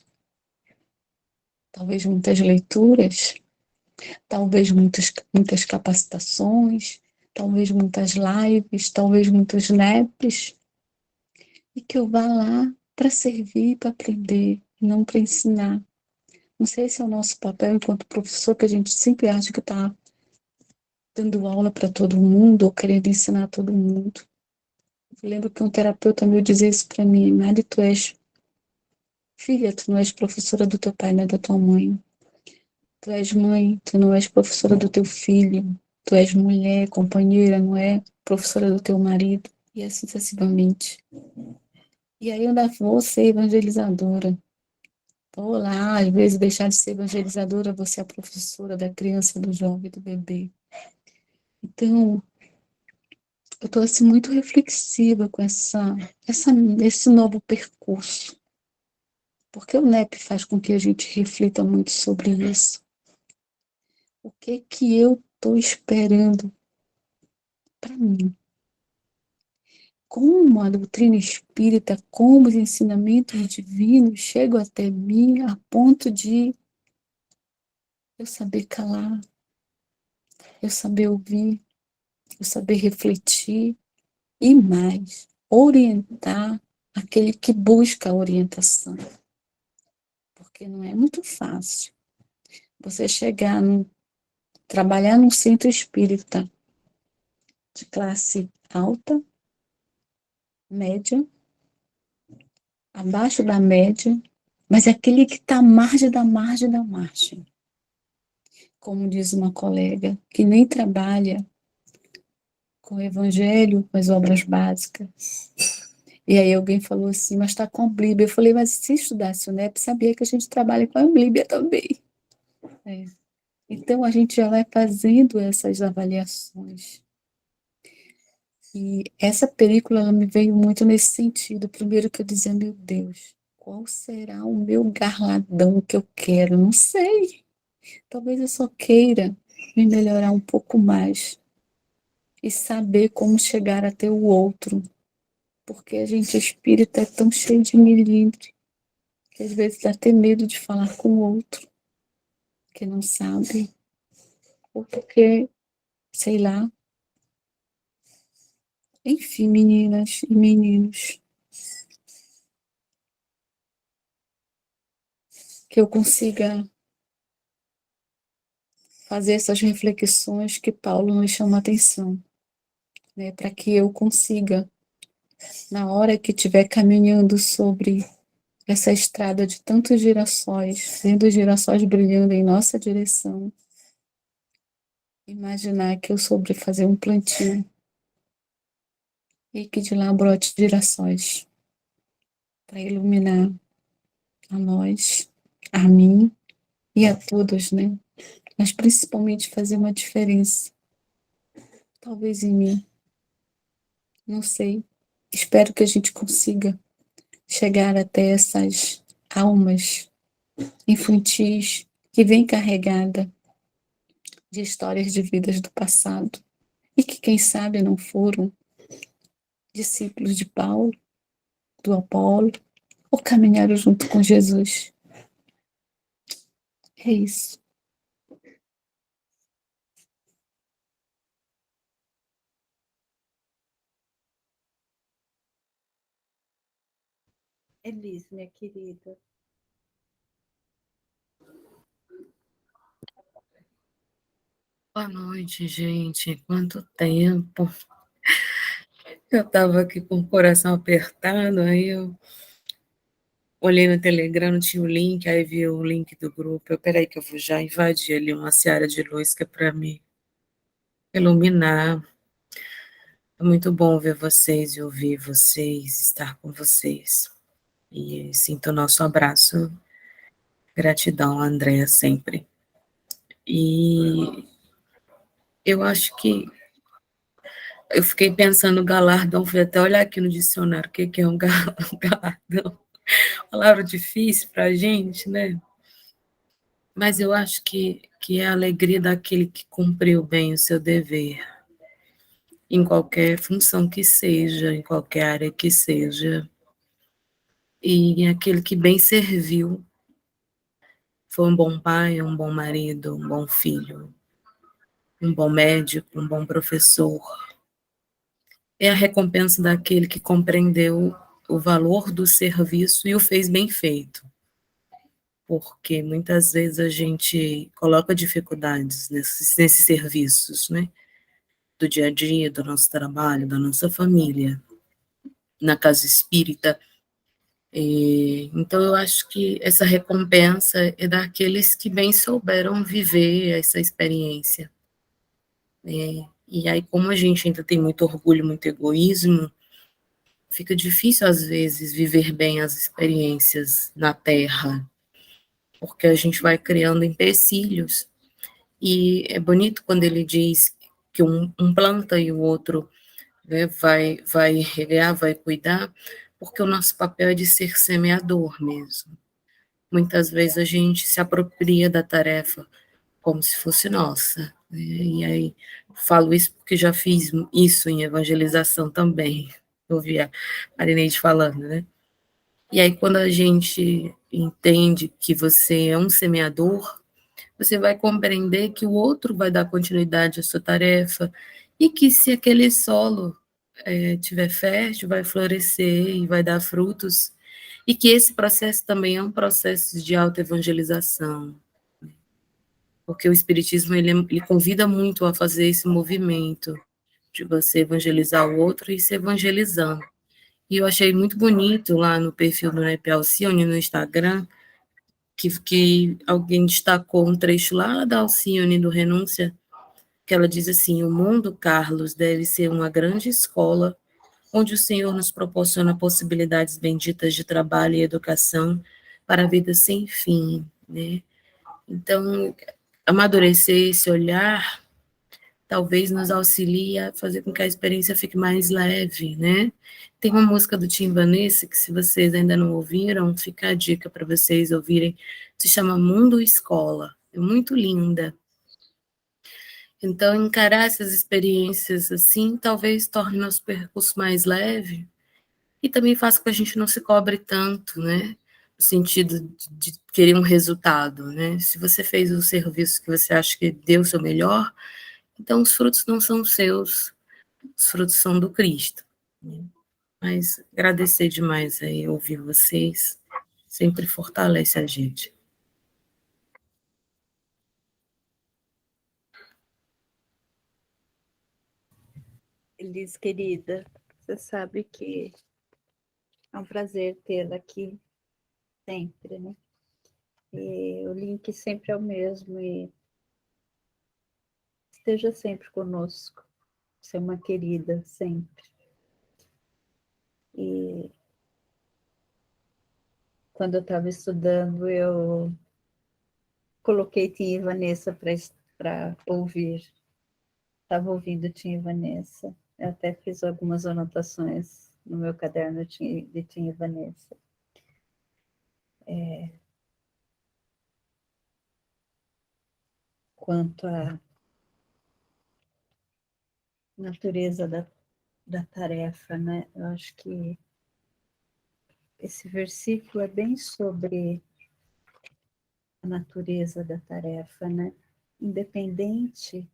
talvez muitas leituras, talvez muitas capacitações, talvez muitas lives, talvez muitos NEPs, e que eu vá lá para servir, para aprender, não para ensinar. Não sei se é o nosso papel enquanto professor, que a gente sempre acha que está dando aula para todo mundo ou querendo ensinar todo mundo. Eu lembro que um terapeuta meu dizia isso para mim: Mari, tu és filha, tu não és professora do teu pai, nem da tua mãe. Tu és mãe, tu não és professora do teu filho. Tu és mulher, companheira, não é professora do teu marido. E assim sucessivamente. E aí eu ainda vou ser evangelizadora. Vou lá, às vezes, deixar de ser evangelizadora, vou ser a professora da criança, do jovem, do bebê. Então, eu estou assim, muito reflexiva com esse novo percurso. Porque o NEP faz com que a gente reflita muito sobre isso. O que eu estou esperando para mim. Como a doutrina espírita, como os ensinamentos divinos chegam até mim a ponto de eu saber calar, eu saber ouvir, eu saber refletir e mais, orientar aquele que busca a orientação. Porque não é muito fácil você chegar, trabalhar num centro espírita de classe alta, média, abaixo da média, mas é aquele que está à margem da margem da margem. Como diz uma colega, que nem trabalha com o evangelho, com as obras básicas. E aí alguém falou assim, mas está com a Bíblia. Eu falei, mas se estudasse o NEP, sabia que a gente trabalha com a Bíblia também. É. Então a gente já vai fazendo essas avaliações. E essa película ela me veio muito nesse sentido. Primeiro que eu dizia, meu Deus, qual será o meu garladão que eu quero? Não sei. Talvez eu só queira me melhorar um pouco mais e saber como chegar até o outro. Porque a gente espírita é tão cheio de milímetros que às vezes dá até medo de falar com o outro, que não sabe, ou porque, sei lá. Enfim, meninas e meninos, que eu consiga fazer essas reflexões que Paulo nos chama a atenção, né, para que eu consiga, na hora que estiver caminhando sobre essa estrada de tantos girassóis, vendo os girassóis brilhando em nossa direção, imaginar que eu soube fazer um plantio e que de lá brote girassóis para iluminar a nós, a mim e a todos, né? Mas principalmente fazer uma diferença. Talvez em mim, não sei. Espero que a gente consiga chegar até essas almas infantis que vêm carregada de histórias de vidas do passado e que, quem sabe, não foram discípulos de Paulo, do Apolo, ou caminharam junto com Jesus. É isso. Elis, minha querida. Boa noite, gente. Quanto tempo. Eu estava aqui com o coração apertado, aí eu olhei no Telegram, não tinha o link, aí vi o link do grupo. Peraí que eu vou já invadir ali uma seara de luz que é para me iluminar. É muito bom ver vocês e ouvir vocês, estar com vocês. E sinto o nosso abraço. Gratidão, Andréa, sempre. E eu acho que eu fiquei pensando no galardão, fui até olhar aqui no dicionário o que é um galardão. Palavra difícil para a gente, né? Mas eu acho que é a alegria daquele que cumpriu bem o seu dever, em qualquer função que seja, em qualquer área que seja, e aquele que bem serviu, foi um bom pai, um bom marido, um bom filho, um bom médico, um bom professor. É a recompensa daquele que compreendeu o valor do serviço e o fez bem feito. Porque muitas vezes a gente coloca dificuldades nesses serviços, né? Do dia a dia, do nosso trabalho, da nossa família, na casa espírita. Então, eu acho que essa recompensa é daqueles que bem souberam viver essa experiência. E aí, como a gente ainda tem muito orgulho, muito egoísmo, fica difícil, às vezes, viver bem as experiências na Terra, porque a gente vai criando empecilhos. E é bonito quando ele diz que um planta e o outro, né, vai regar, vai cuidar, porque o nosso papel é de ser semeador mesmo. Muitas vezes a gente se apropria da tarefa como se fosse nossa, né? E aí, falo isso porque já fiz isso em evangelização também, ouvi a Marineide falando, né? E aí, quando a gente entende que você é um semeador, você vai compreender que o outro vai dar continuidade à sua tarefa e que se aquele solo tiver fértil, vai florescer e vai dar frutos, e que esse processo também é um processo de autoevangelização, porque o Espiritismo ele convida muito a fazer esse movimento de você evangelizar o outro e se evangelizando. E eu achei muito bonito lá no perfil do Nepe Alcione, no Instagram, que alguém destacou um trecho lá da Alcione do Renúncia, que ela diz assim: o mundo, Carlos, deve ser uma grande escola, onde o Senhor nos proporciona possibilidades benditas de trabalho e educação para a vida sem fim, né? Então, amadurecer esse olhar talvez nos auxilie a fazer com que a experiência fique mais leve, né? Tem uma música do Tim Vanessa, que se vocês ainda não ouviram, fica a dica para vocês ouvirem, se chama Mundo Escola, é muito linda. Então, encarar essas experiências assim, talvez torne nosso percurso mais leve e também faça com que a gente não se cobre tanto, né? No sentido de querer um resultado, né? Se você fez o serviço que você acha que deu o seu melhor, então os frutos não são seus, os frutos são do Cristo, né? Mas agradecer demais aí ouvir vocês, sempre fortalece a gente. Elis, querida, você sabe que é um prazer tê-la aqui sempre, né? E o link sempre é o mesmo e esteja sempre conosco. Você é uma querida, sempre. E quando eu estava estudando, eu coloquei Tim e Vanessa para ouvir. Estava ouvindo Tim e Vanessa. Eu até fiz algumas anotações no meu caderno de Tim e Vanessa. Quanto à natureza da tarefa, né? Eu acho que esse versículo é bem sobre a natureza da tarefa, né? Independente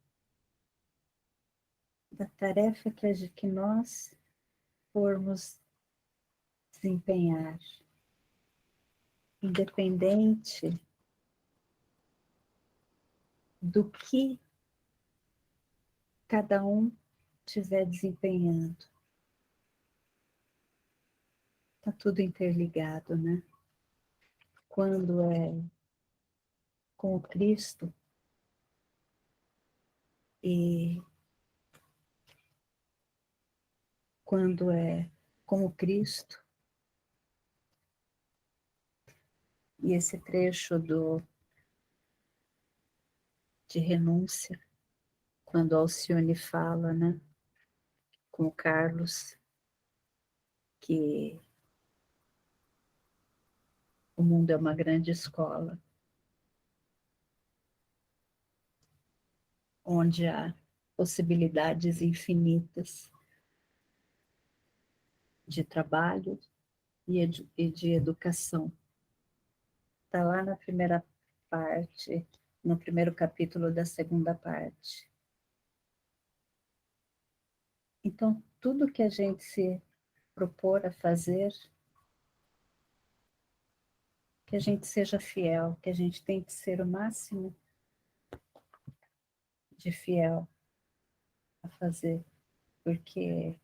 da tarefa que nós formos desempenhar, independente do que cada um estiver desempenhando, está tudo interligado, né? Quando é com o Cristo e quando é com o Cristo, e esse trecho de renúncia, quando Alcione fala, né, com o Carlos, que o mundo é uma grande escola, onde há possibilidades infinitas de trabalho e de educação. Está lá na primeira parte, no primeiro capítulo da segunda parte. Então, tudo que a gente se propor a fazer, que a gente seja fiel, que a gente tente ser o máximo de fiel a fazer, porque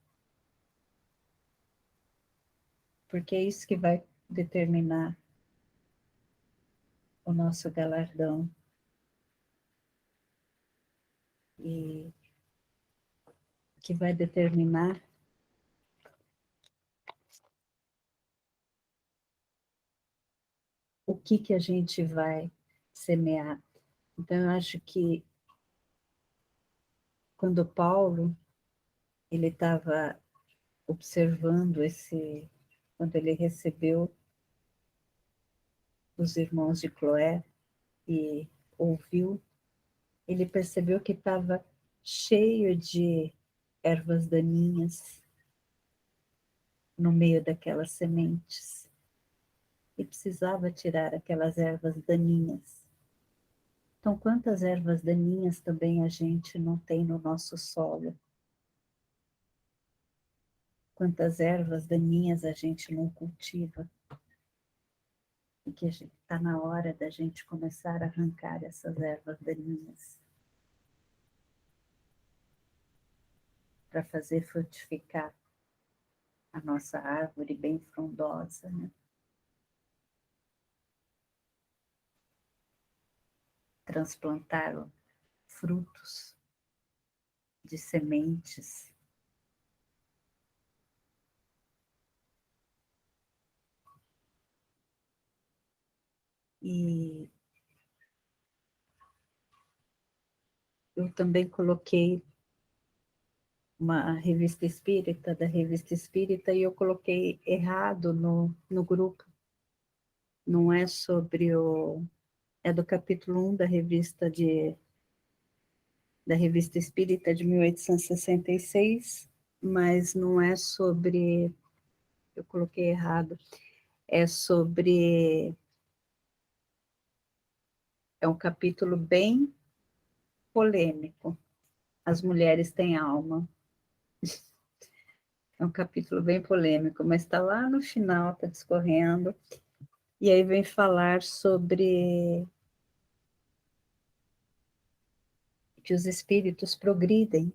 é isso que vai determinar o nosso galardão. E que vai determinar o que a gente vai semear. Então, eu acho que quando Paulo ele estava observando quando ele recebeu os irmãos de Cloé e ouviu ele percebeu que estava cheio de ervas daninhas no meio daquelas sementes. E precisava tirar aquelas ervas daninhas. Então, quantas ervas daninhas também a gente não tem no nosso solo? Quantas ervas daninhas a gente não cultiva? E que está na hora da gente começar a arrancar essas ervas daninhas para fazer frutificar a nossa árvore bem frondosa, né? Transplantar frutos de sementes. E eu também coloquei uma revista espírita, da revista espírita, e eu coloquei errado no grupo. Não é sobre o... É do capítulo 1 da revista espírita de 1866, mas não é sobre... Eu coloquei errado. É sobre... É um capítulo bem polêmico. As mulheres têm alma. É um capítulo bem polêmico, mas está lá no final, está discorrendo. E aí vem falar sobre que os espíritos progridem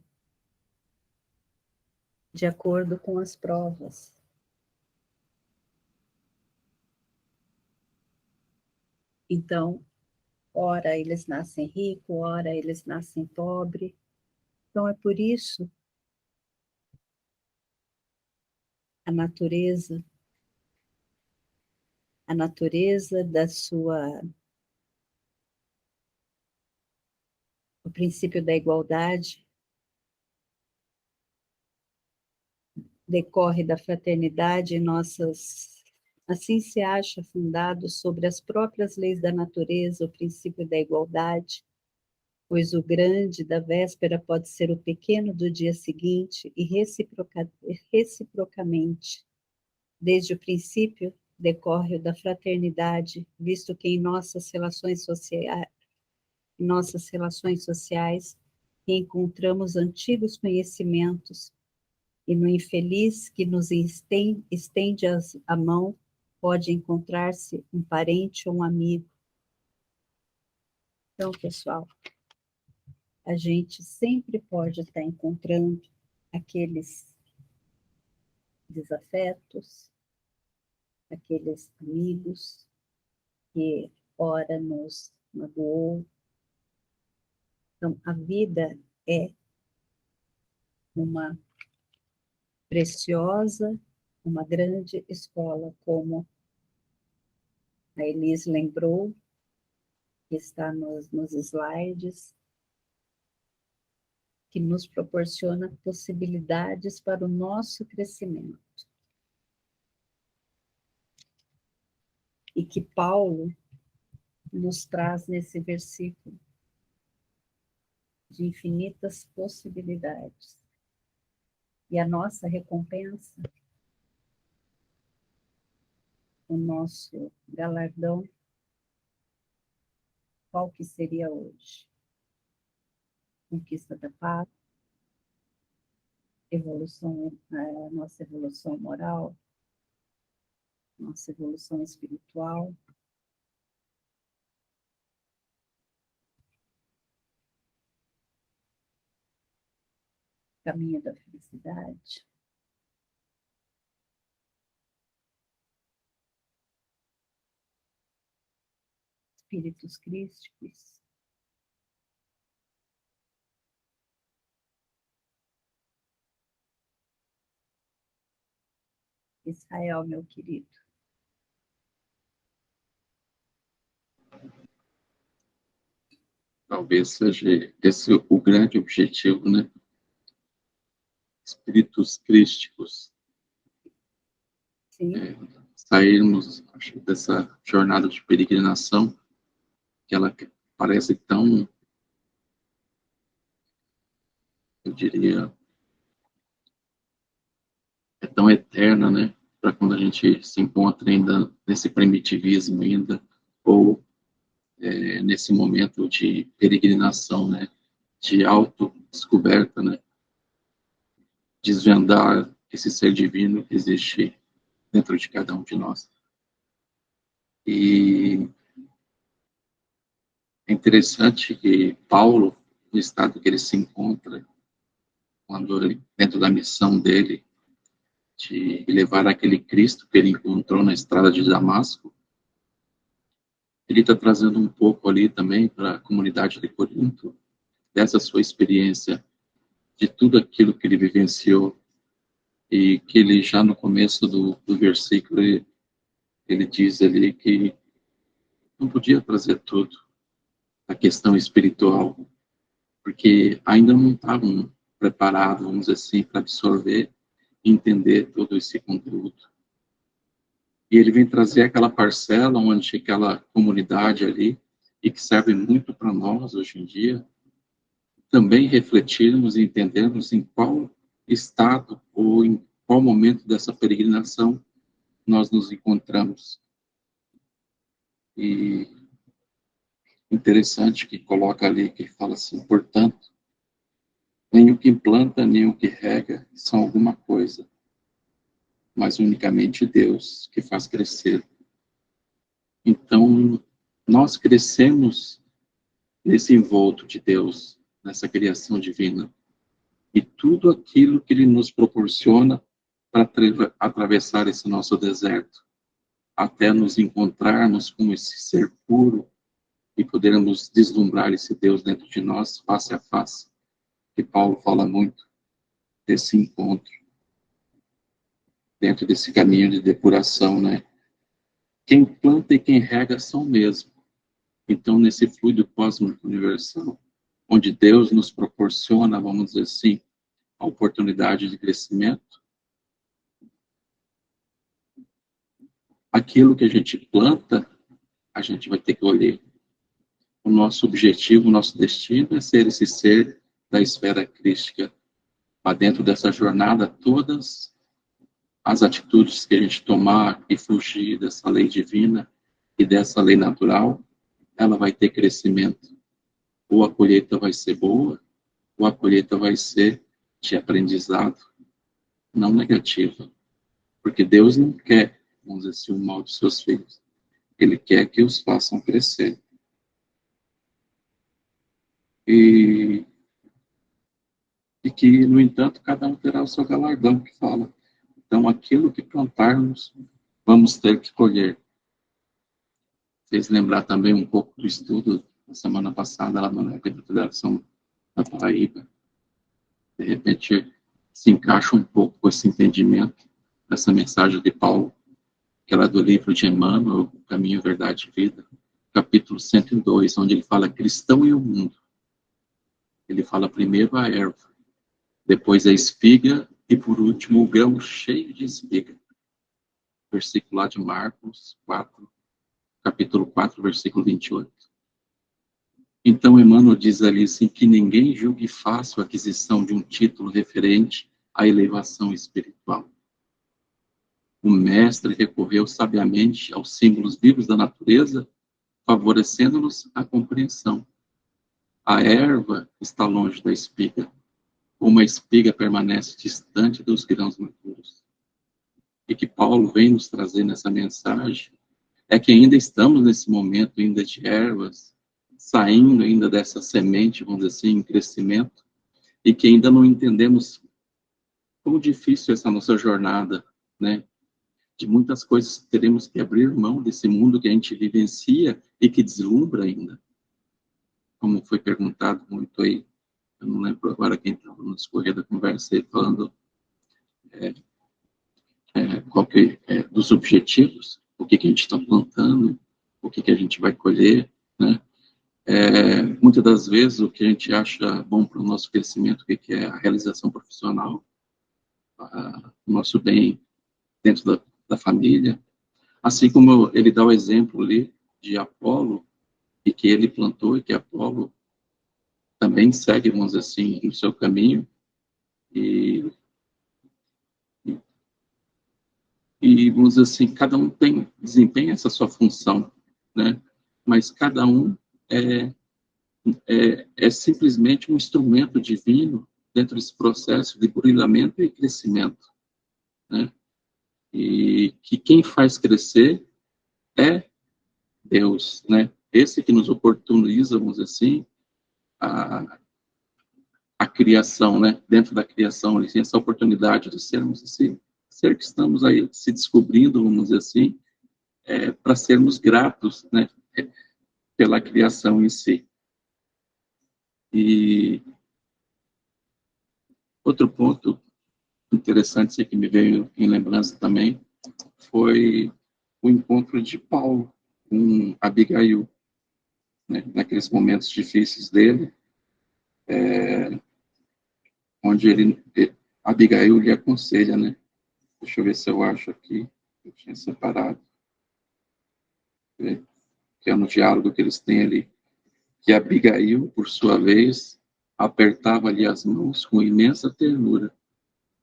de acordo com as provas. Então, ora eles nascem ricos, ora eles nascem pobres. Então, é por isso a natureza da sua... O princípio da igualdade decorre da fraternidade, assim se acha fundado sobre as próprias leis da natureza, o princípio da igualdade, pois o grande da véspera pode ser o pequeno do dia seguinte, e reciprocamente. Desde o princípio decorre o da fraternidade, visto que em nossas relações sociais reencontramos antigos conhecimentos, e no infeliz que nos estende a mão, pode encontrar-se um parente ou um amigo. Então, pessoal, a gente sempre pode estar encontrando aqueles desafetos, aqueles amigos que ora nos magoou. Então, a vida é uma preciosa, uma grande escola, como a Elis lembrou, que está nos slides, que nos proporciona possibilidades para o nosso crescimento. E que Paulo nos traz nesse versículo de infinitas possibilidades. E a nossa recompensa, o nosso galardão, qual que seria hoje? Conquista da paz, nossa evolução moral, nossa evolução espiritual. Caminho da felicidade. Espíritos crísticos. Israel, meu querido. Talvez seja esse o grande objetivo, né? Espíritos crísticos. Sim. Sairmos, acho, dessa jornada de peregrinação, que ela parece tão diria, é tão eterna, né? Para quando a gente se encontra ainda nesse primitivismo ainda, ou nesse momento de peregrinação, né? De autodescoberta, né? Desvendar esse ser divino que existe dentro de cada um de nós. E é interessante que Paulo, no estado que ele se encontra, quando ele, dentro da missão dele, de levar aquele Cristo que ele encontrou na estrada de Damasco, ele está trazendo um pouco ali também para a comunidade de Corinto, dessa sua experiência, de tudo aquilo que ele vivenciou, e que ele já no começo do versículo, ele diz ali que não podia trazer tudo, a questão espiritual, porque ainda não estavam preparados, vamos dizer assim, para absorver e entender todo esse conteúdo. E ele vem trazer aquela parcela onde aquela comunidade ali, e que serve muito para nós hoje em dia, também refletirmos e entendermos em qual estado ou em qual momento dessa peregrinação nós nos encontramos. E interessante que coloca ali, que fala assim, portanto, nem o que planta, nem o que rega são alguma coisa, mas unicamente Deus que faz crescer. Então, nós crescemos nesse envolto de Deus, nessa criação divina. E tudo aquilo que Ele nos proporciona para atravessar esse nosso deserto, até nos encontrarmos com esse ser puro e podermos deslumbrar esse Deus dentro de nós, face a face, que Paulo fala muito desse encontro, dentro desse caminho de depuração, né? Quem planta e quem rega são o mesmo. Então, nesse fluido cósmico universal, onde Deus nos proporciona, vamos dizer assim, a oportunidade de crescimento, aquilo que a gente planta, a gente vai ter que colher. O nosso objetivo, o nosso destino é ser esse ser da esfera crística. Para dentro dessa jornada, todas as atitudes que a gente tomar e fugir dessa lei divina e dessa lei natural, ela vai ter crescimento. Ou a colheita vai ser boa, ou a colheita vai ser de aprendizado, não negativa. Porque Deus não quer, vamos dizer assim, o mal dos seus filhos. Ele quer que os façam crescer. E que, no entanto, cada um terá o seu galardão, que fala. Então, aquilo que plantarmos, vamos ter que colher. Fez lembrar também um pouco do estudo da semana passada, lá na época da Federação da Paraíba. De repente, se encaixa um pouco com esse entendimento dessa mensagem de Paulo, que ela é do livro de Emmanuel, O Caminho, Verdade e Vida, capítulo 102, onde ele fala cristão e o mundo. Ele fala primeiro a erva, depois a espiga e, por último, o grão cheio de espiga. Versículo lá de Marcos 4, capítulo 4, versículo 28. Então, Emmanuel diz ali assim, que ninguém julgue fácil a aquisição de um título referente à elevação espiritual. O mestre recorreu sabiamente aos símbolos vivos da natureza, favorecendo-nos a compreensão. A erva está longe da espiga. Uma espiga permanece distante dos grãos maduros. E que Paulo vem nos trazer nessa mensagem é que ainda estamos nesse momento ainda de ervas, saindo ainda dessa semente, vamos dizer assim, em crescimento, e que ainda não entendemos quão difícil é essa nossa jornada, né? De muitas coisas que teremos que abrir mão desse mundo que a gente vivencia e que deslumbra ainda. Como foi perguntado muito aí, eu não lembro agora quem estava no discorrer da conversa aí, falando qual que dos objetivos, o que a gente está plantando, o que a gente vai colher, né? Muitas das vezes o que a gente acha bom para o nosso crescimento, o que é a realização profissional, o nosso bem dentro da família, assim como ele dá o exemplo ali de Apolo, e que ele plantou e que Apolo também segue, vamos dizer assim, no seu caminho, E vamos dizer assim, cada um desempenha essa sua função, né? Mas cada um é simplesmente um instrumento divino dentro desse processo de burilamento e crescimento, né? E que quem faz crescer é Deus, né? Esse que nos oportuniza, vamos dizer assim, a criação, né? Dentro da criação, ele tem essa oportunidade de sermos esse ser que estamos aí se descobrindo, vamos dizer assim, para sermos gratos, né? Pela criação em si. E outro ponto interessante que me veio em lembrança também foi o encontro de Paulo com Abigail, né? Naqueles momentos difíceis dele, onde Abigail lhe aconselha, né? Deixa eu ver se eu acho aqui, eu tinha separado, que é no diálogo que eles têm ali, que Abigail, por sua vez, apertava-lhe as mãos com imensa ternura.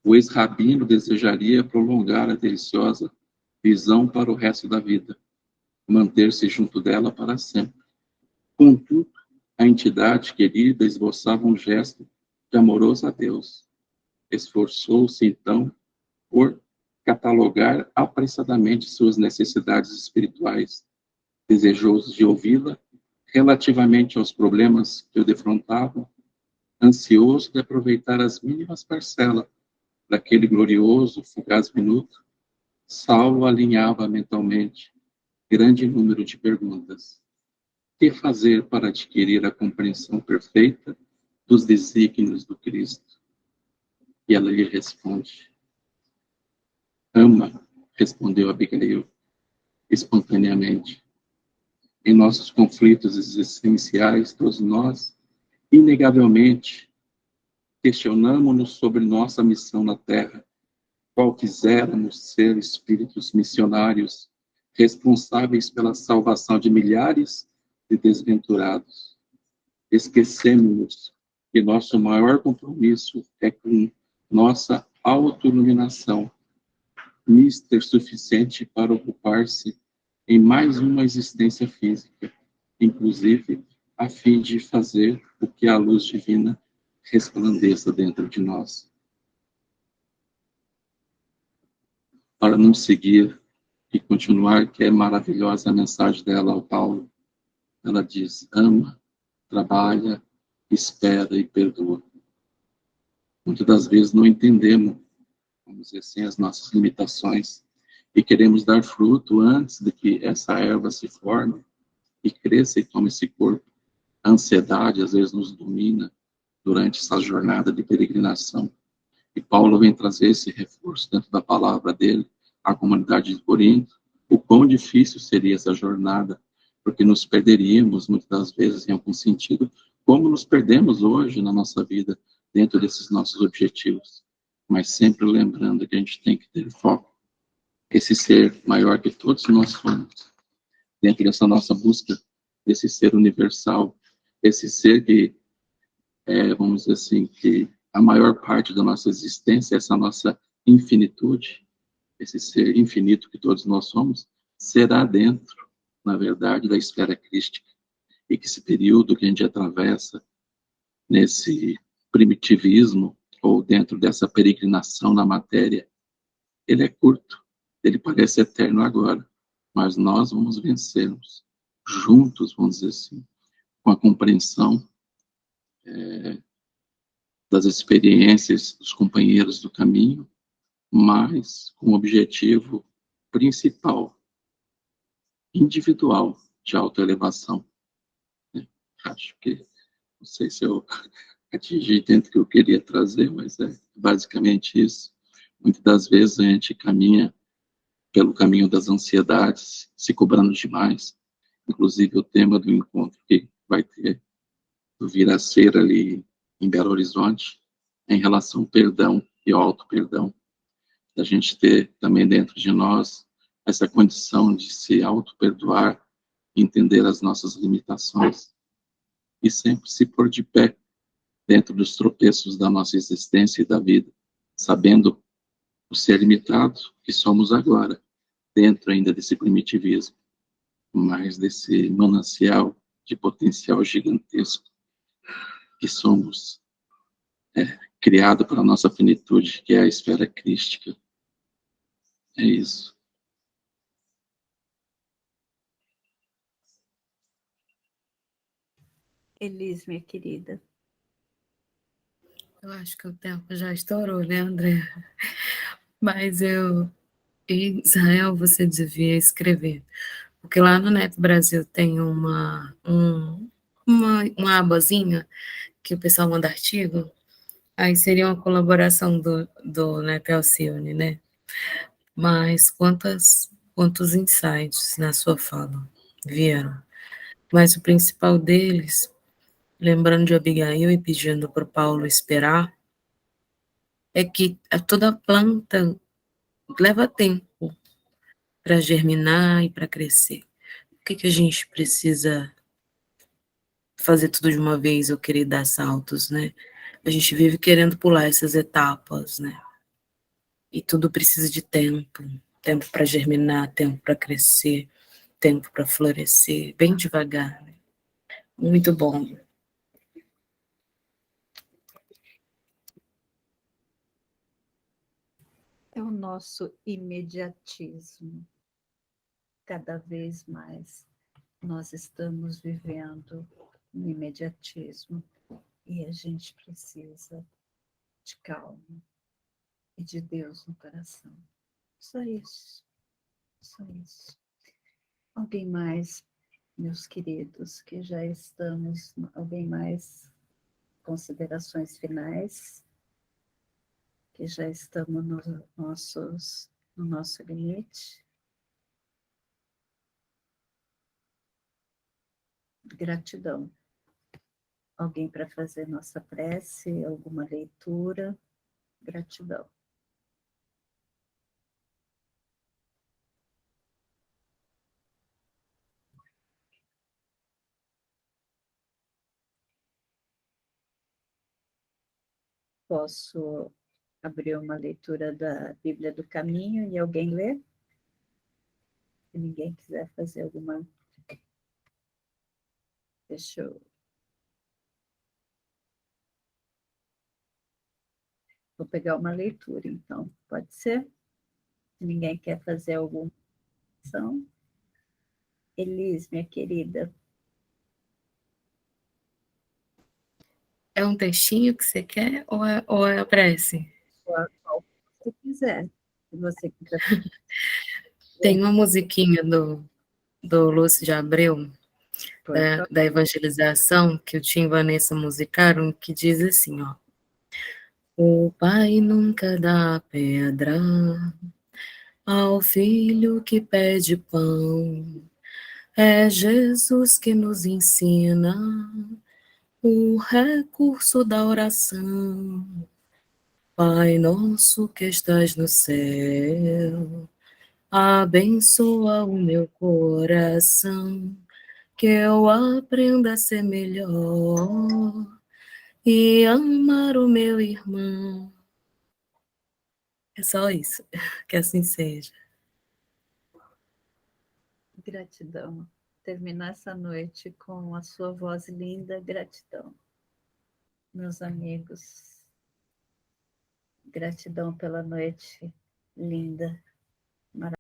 O ex-rabino desejaria prolongar a deliciosa visão para o resto da vida, manter-se junto dela para sempre. Contudo, a entidade querida esboçava um gesto de amoroso adeus. Esforçou-se, então, por catalogar apressadamente suas necessidades espirituais, desejoso de ouvi-la relativamente aos problemas que o defrontavam, ansioso de aproveitar as mínimas parcelas daquele glorioso, fugaz minuto, Saulo alinhava mentalmente grande número de perguntas. Que fazer para adquirir a compreensão perfeita dos desígnios do Cristo? E ela lhe responde: ama, respondeu Abigail, espontaneamente. Em nossos conflitos existenciais, todos nós, inegavelmente, questionamos-nos sobre nossa missão na Terra, qual quiséramos ser espíritos missionários, responsáveis pela salvação de milhares de desventurados. Esquecemos-nos que nosso maior compromisso é com nossa autoiluminação, mister suficiente para ocupar-se em mais uma existência física, inclusive a fim de fazer o que a luz divina resplandeça dentro de nós. Para não seguir e continuar, que é maravilhosa a mensagem dela ao Paulo. Ela diz: ama, trabalha, espera e perdoa. Muitas das vezes não entendemos, vamos dizer assim, as nossas limitações e queremos dar fruto antes de que essa erva se forme e cresça e tome esse corpo. A ansiedade às vezes nos domina durante essa jornada de peregrinação. E Paulo vem trazer esse reforço dentro da palavra dele à comunidade de Corinto. O quão difícil seria essa jornada, porque nos perderíamos muitas das vezes em algum sentido, como nos perdemos hoje na nossa vida dentro desses nossos objetivos. Mas sempre lembrando que a gente tem que ter foco. Esse ser maior que todos nós somos, dentro dessa nossa busca, desse ser universal, esse ser que, vamos dizer assim, que a maior parte da nossa existência, essa nossa infinitude, esse ser infinito que todos nós somos, será dentro, na verdade, da esfera crística. E que esse período que a gente atravessa nesse primitivismo, ou dentro dessa peregrinação na matéria, ele é curto, ele parece eterno agora, mas nós vamos vencermos, juntos, vamos dizer assim, com a compreensão das experiências dos companheiros do caminho, mas com o objetivo principal, individual, de autoelevação. Acho que, não sei se eu atingi dentro do que eu queria trazer, mas é basicamente isso. Muitas das vezes a gente caminha pelo caminho das ansiedades, se cobrando demais. Inclusive o tema do encontro que vai ter do Viraceira ali em Belo Horizonte, em relação ao perdão e ao auto-perdão. A gente ter também dentro de nós essa condição de se auto-perdoar, entender as nossas limitações e sempre se pôr de pé dentro dos tropeços da nossa existência e da vida, sabendo o ser limitado que somos agora, dentro ainda desse primitivismo, mas desse manancial de potencial gigantesco que somos, criado para a nossa finitude, que é a esfera crística. É isso. Elis, minha querida. Eu acho que o tempo já estourou, né, André? Mas em Israel, você devia escrever. Porque lá no Neto Brasil tem uma abazinha que o pessoal manda artigo. Aí seria uma colaboração do Neto Alcione, né? Mas quantos insights na sua fala vieram? Mas o principal deles, lembrando de Abigail e pedindo para o Paulo esperar, é que toda planta leva tempo para germinar e para crescer. Por que a gente precisa fazer tudo de uma vez ou querer dar saltos, né? A gente vive querendo pular essas etapas, né? E tudo precisa de tempo, tempo para germinar, tempo para crescer, tempo para florescer, bem devagar, né? Muito bom. É o nosso imediatismo. Cada vez mais nós estamos vivendo no imediatismo e a gente precisa de calma e de Deus no coração. Só isso. Só isso. Alguém mais, meus queridos, que já estamos, alguém mais, considerações finais, que já estamos no nosso limite. Gratidão. Alguém para fazer nossa prece, alguma leitura? Gratidão. Posso abrir uma leitura da Bíblia do Caminho e alguém ler? Se ninguém quiser fazer alguma... Deixa eu... Vou pegar uma leitura, então. Pode ser? Se ninguém quer fazer alguma ação. Elis, minha querida. É um textinho que você quer ou é a prece? Qual você quiser. Se você quiser. Tem uma musiquinha do Lúcio de Abreu, da evangelização, que o Tim e Vanessa musicaram, que diz assim, ó. O pai nunca dá pedra ao filho que pede pão. É Jesus que nos ensina o recurso da oração. Pai nosso que estás no céu, abençoa o meu coração, que eu aprenda a ser melhor e amar o meu irmão. É só isso, que assim seja. Gratidão. Terminar essa noite com a sua voz linda, gratidão. Meus amigos, gratidão pela noite linda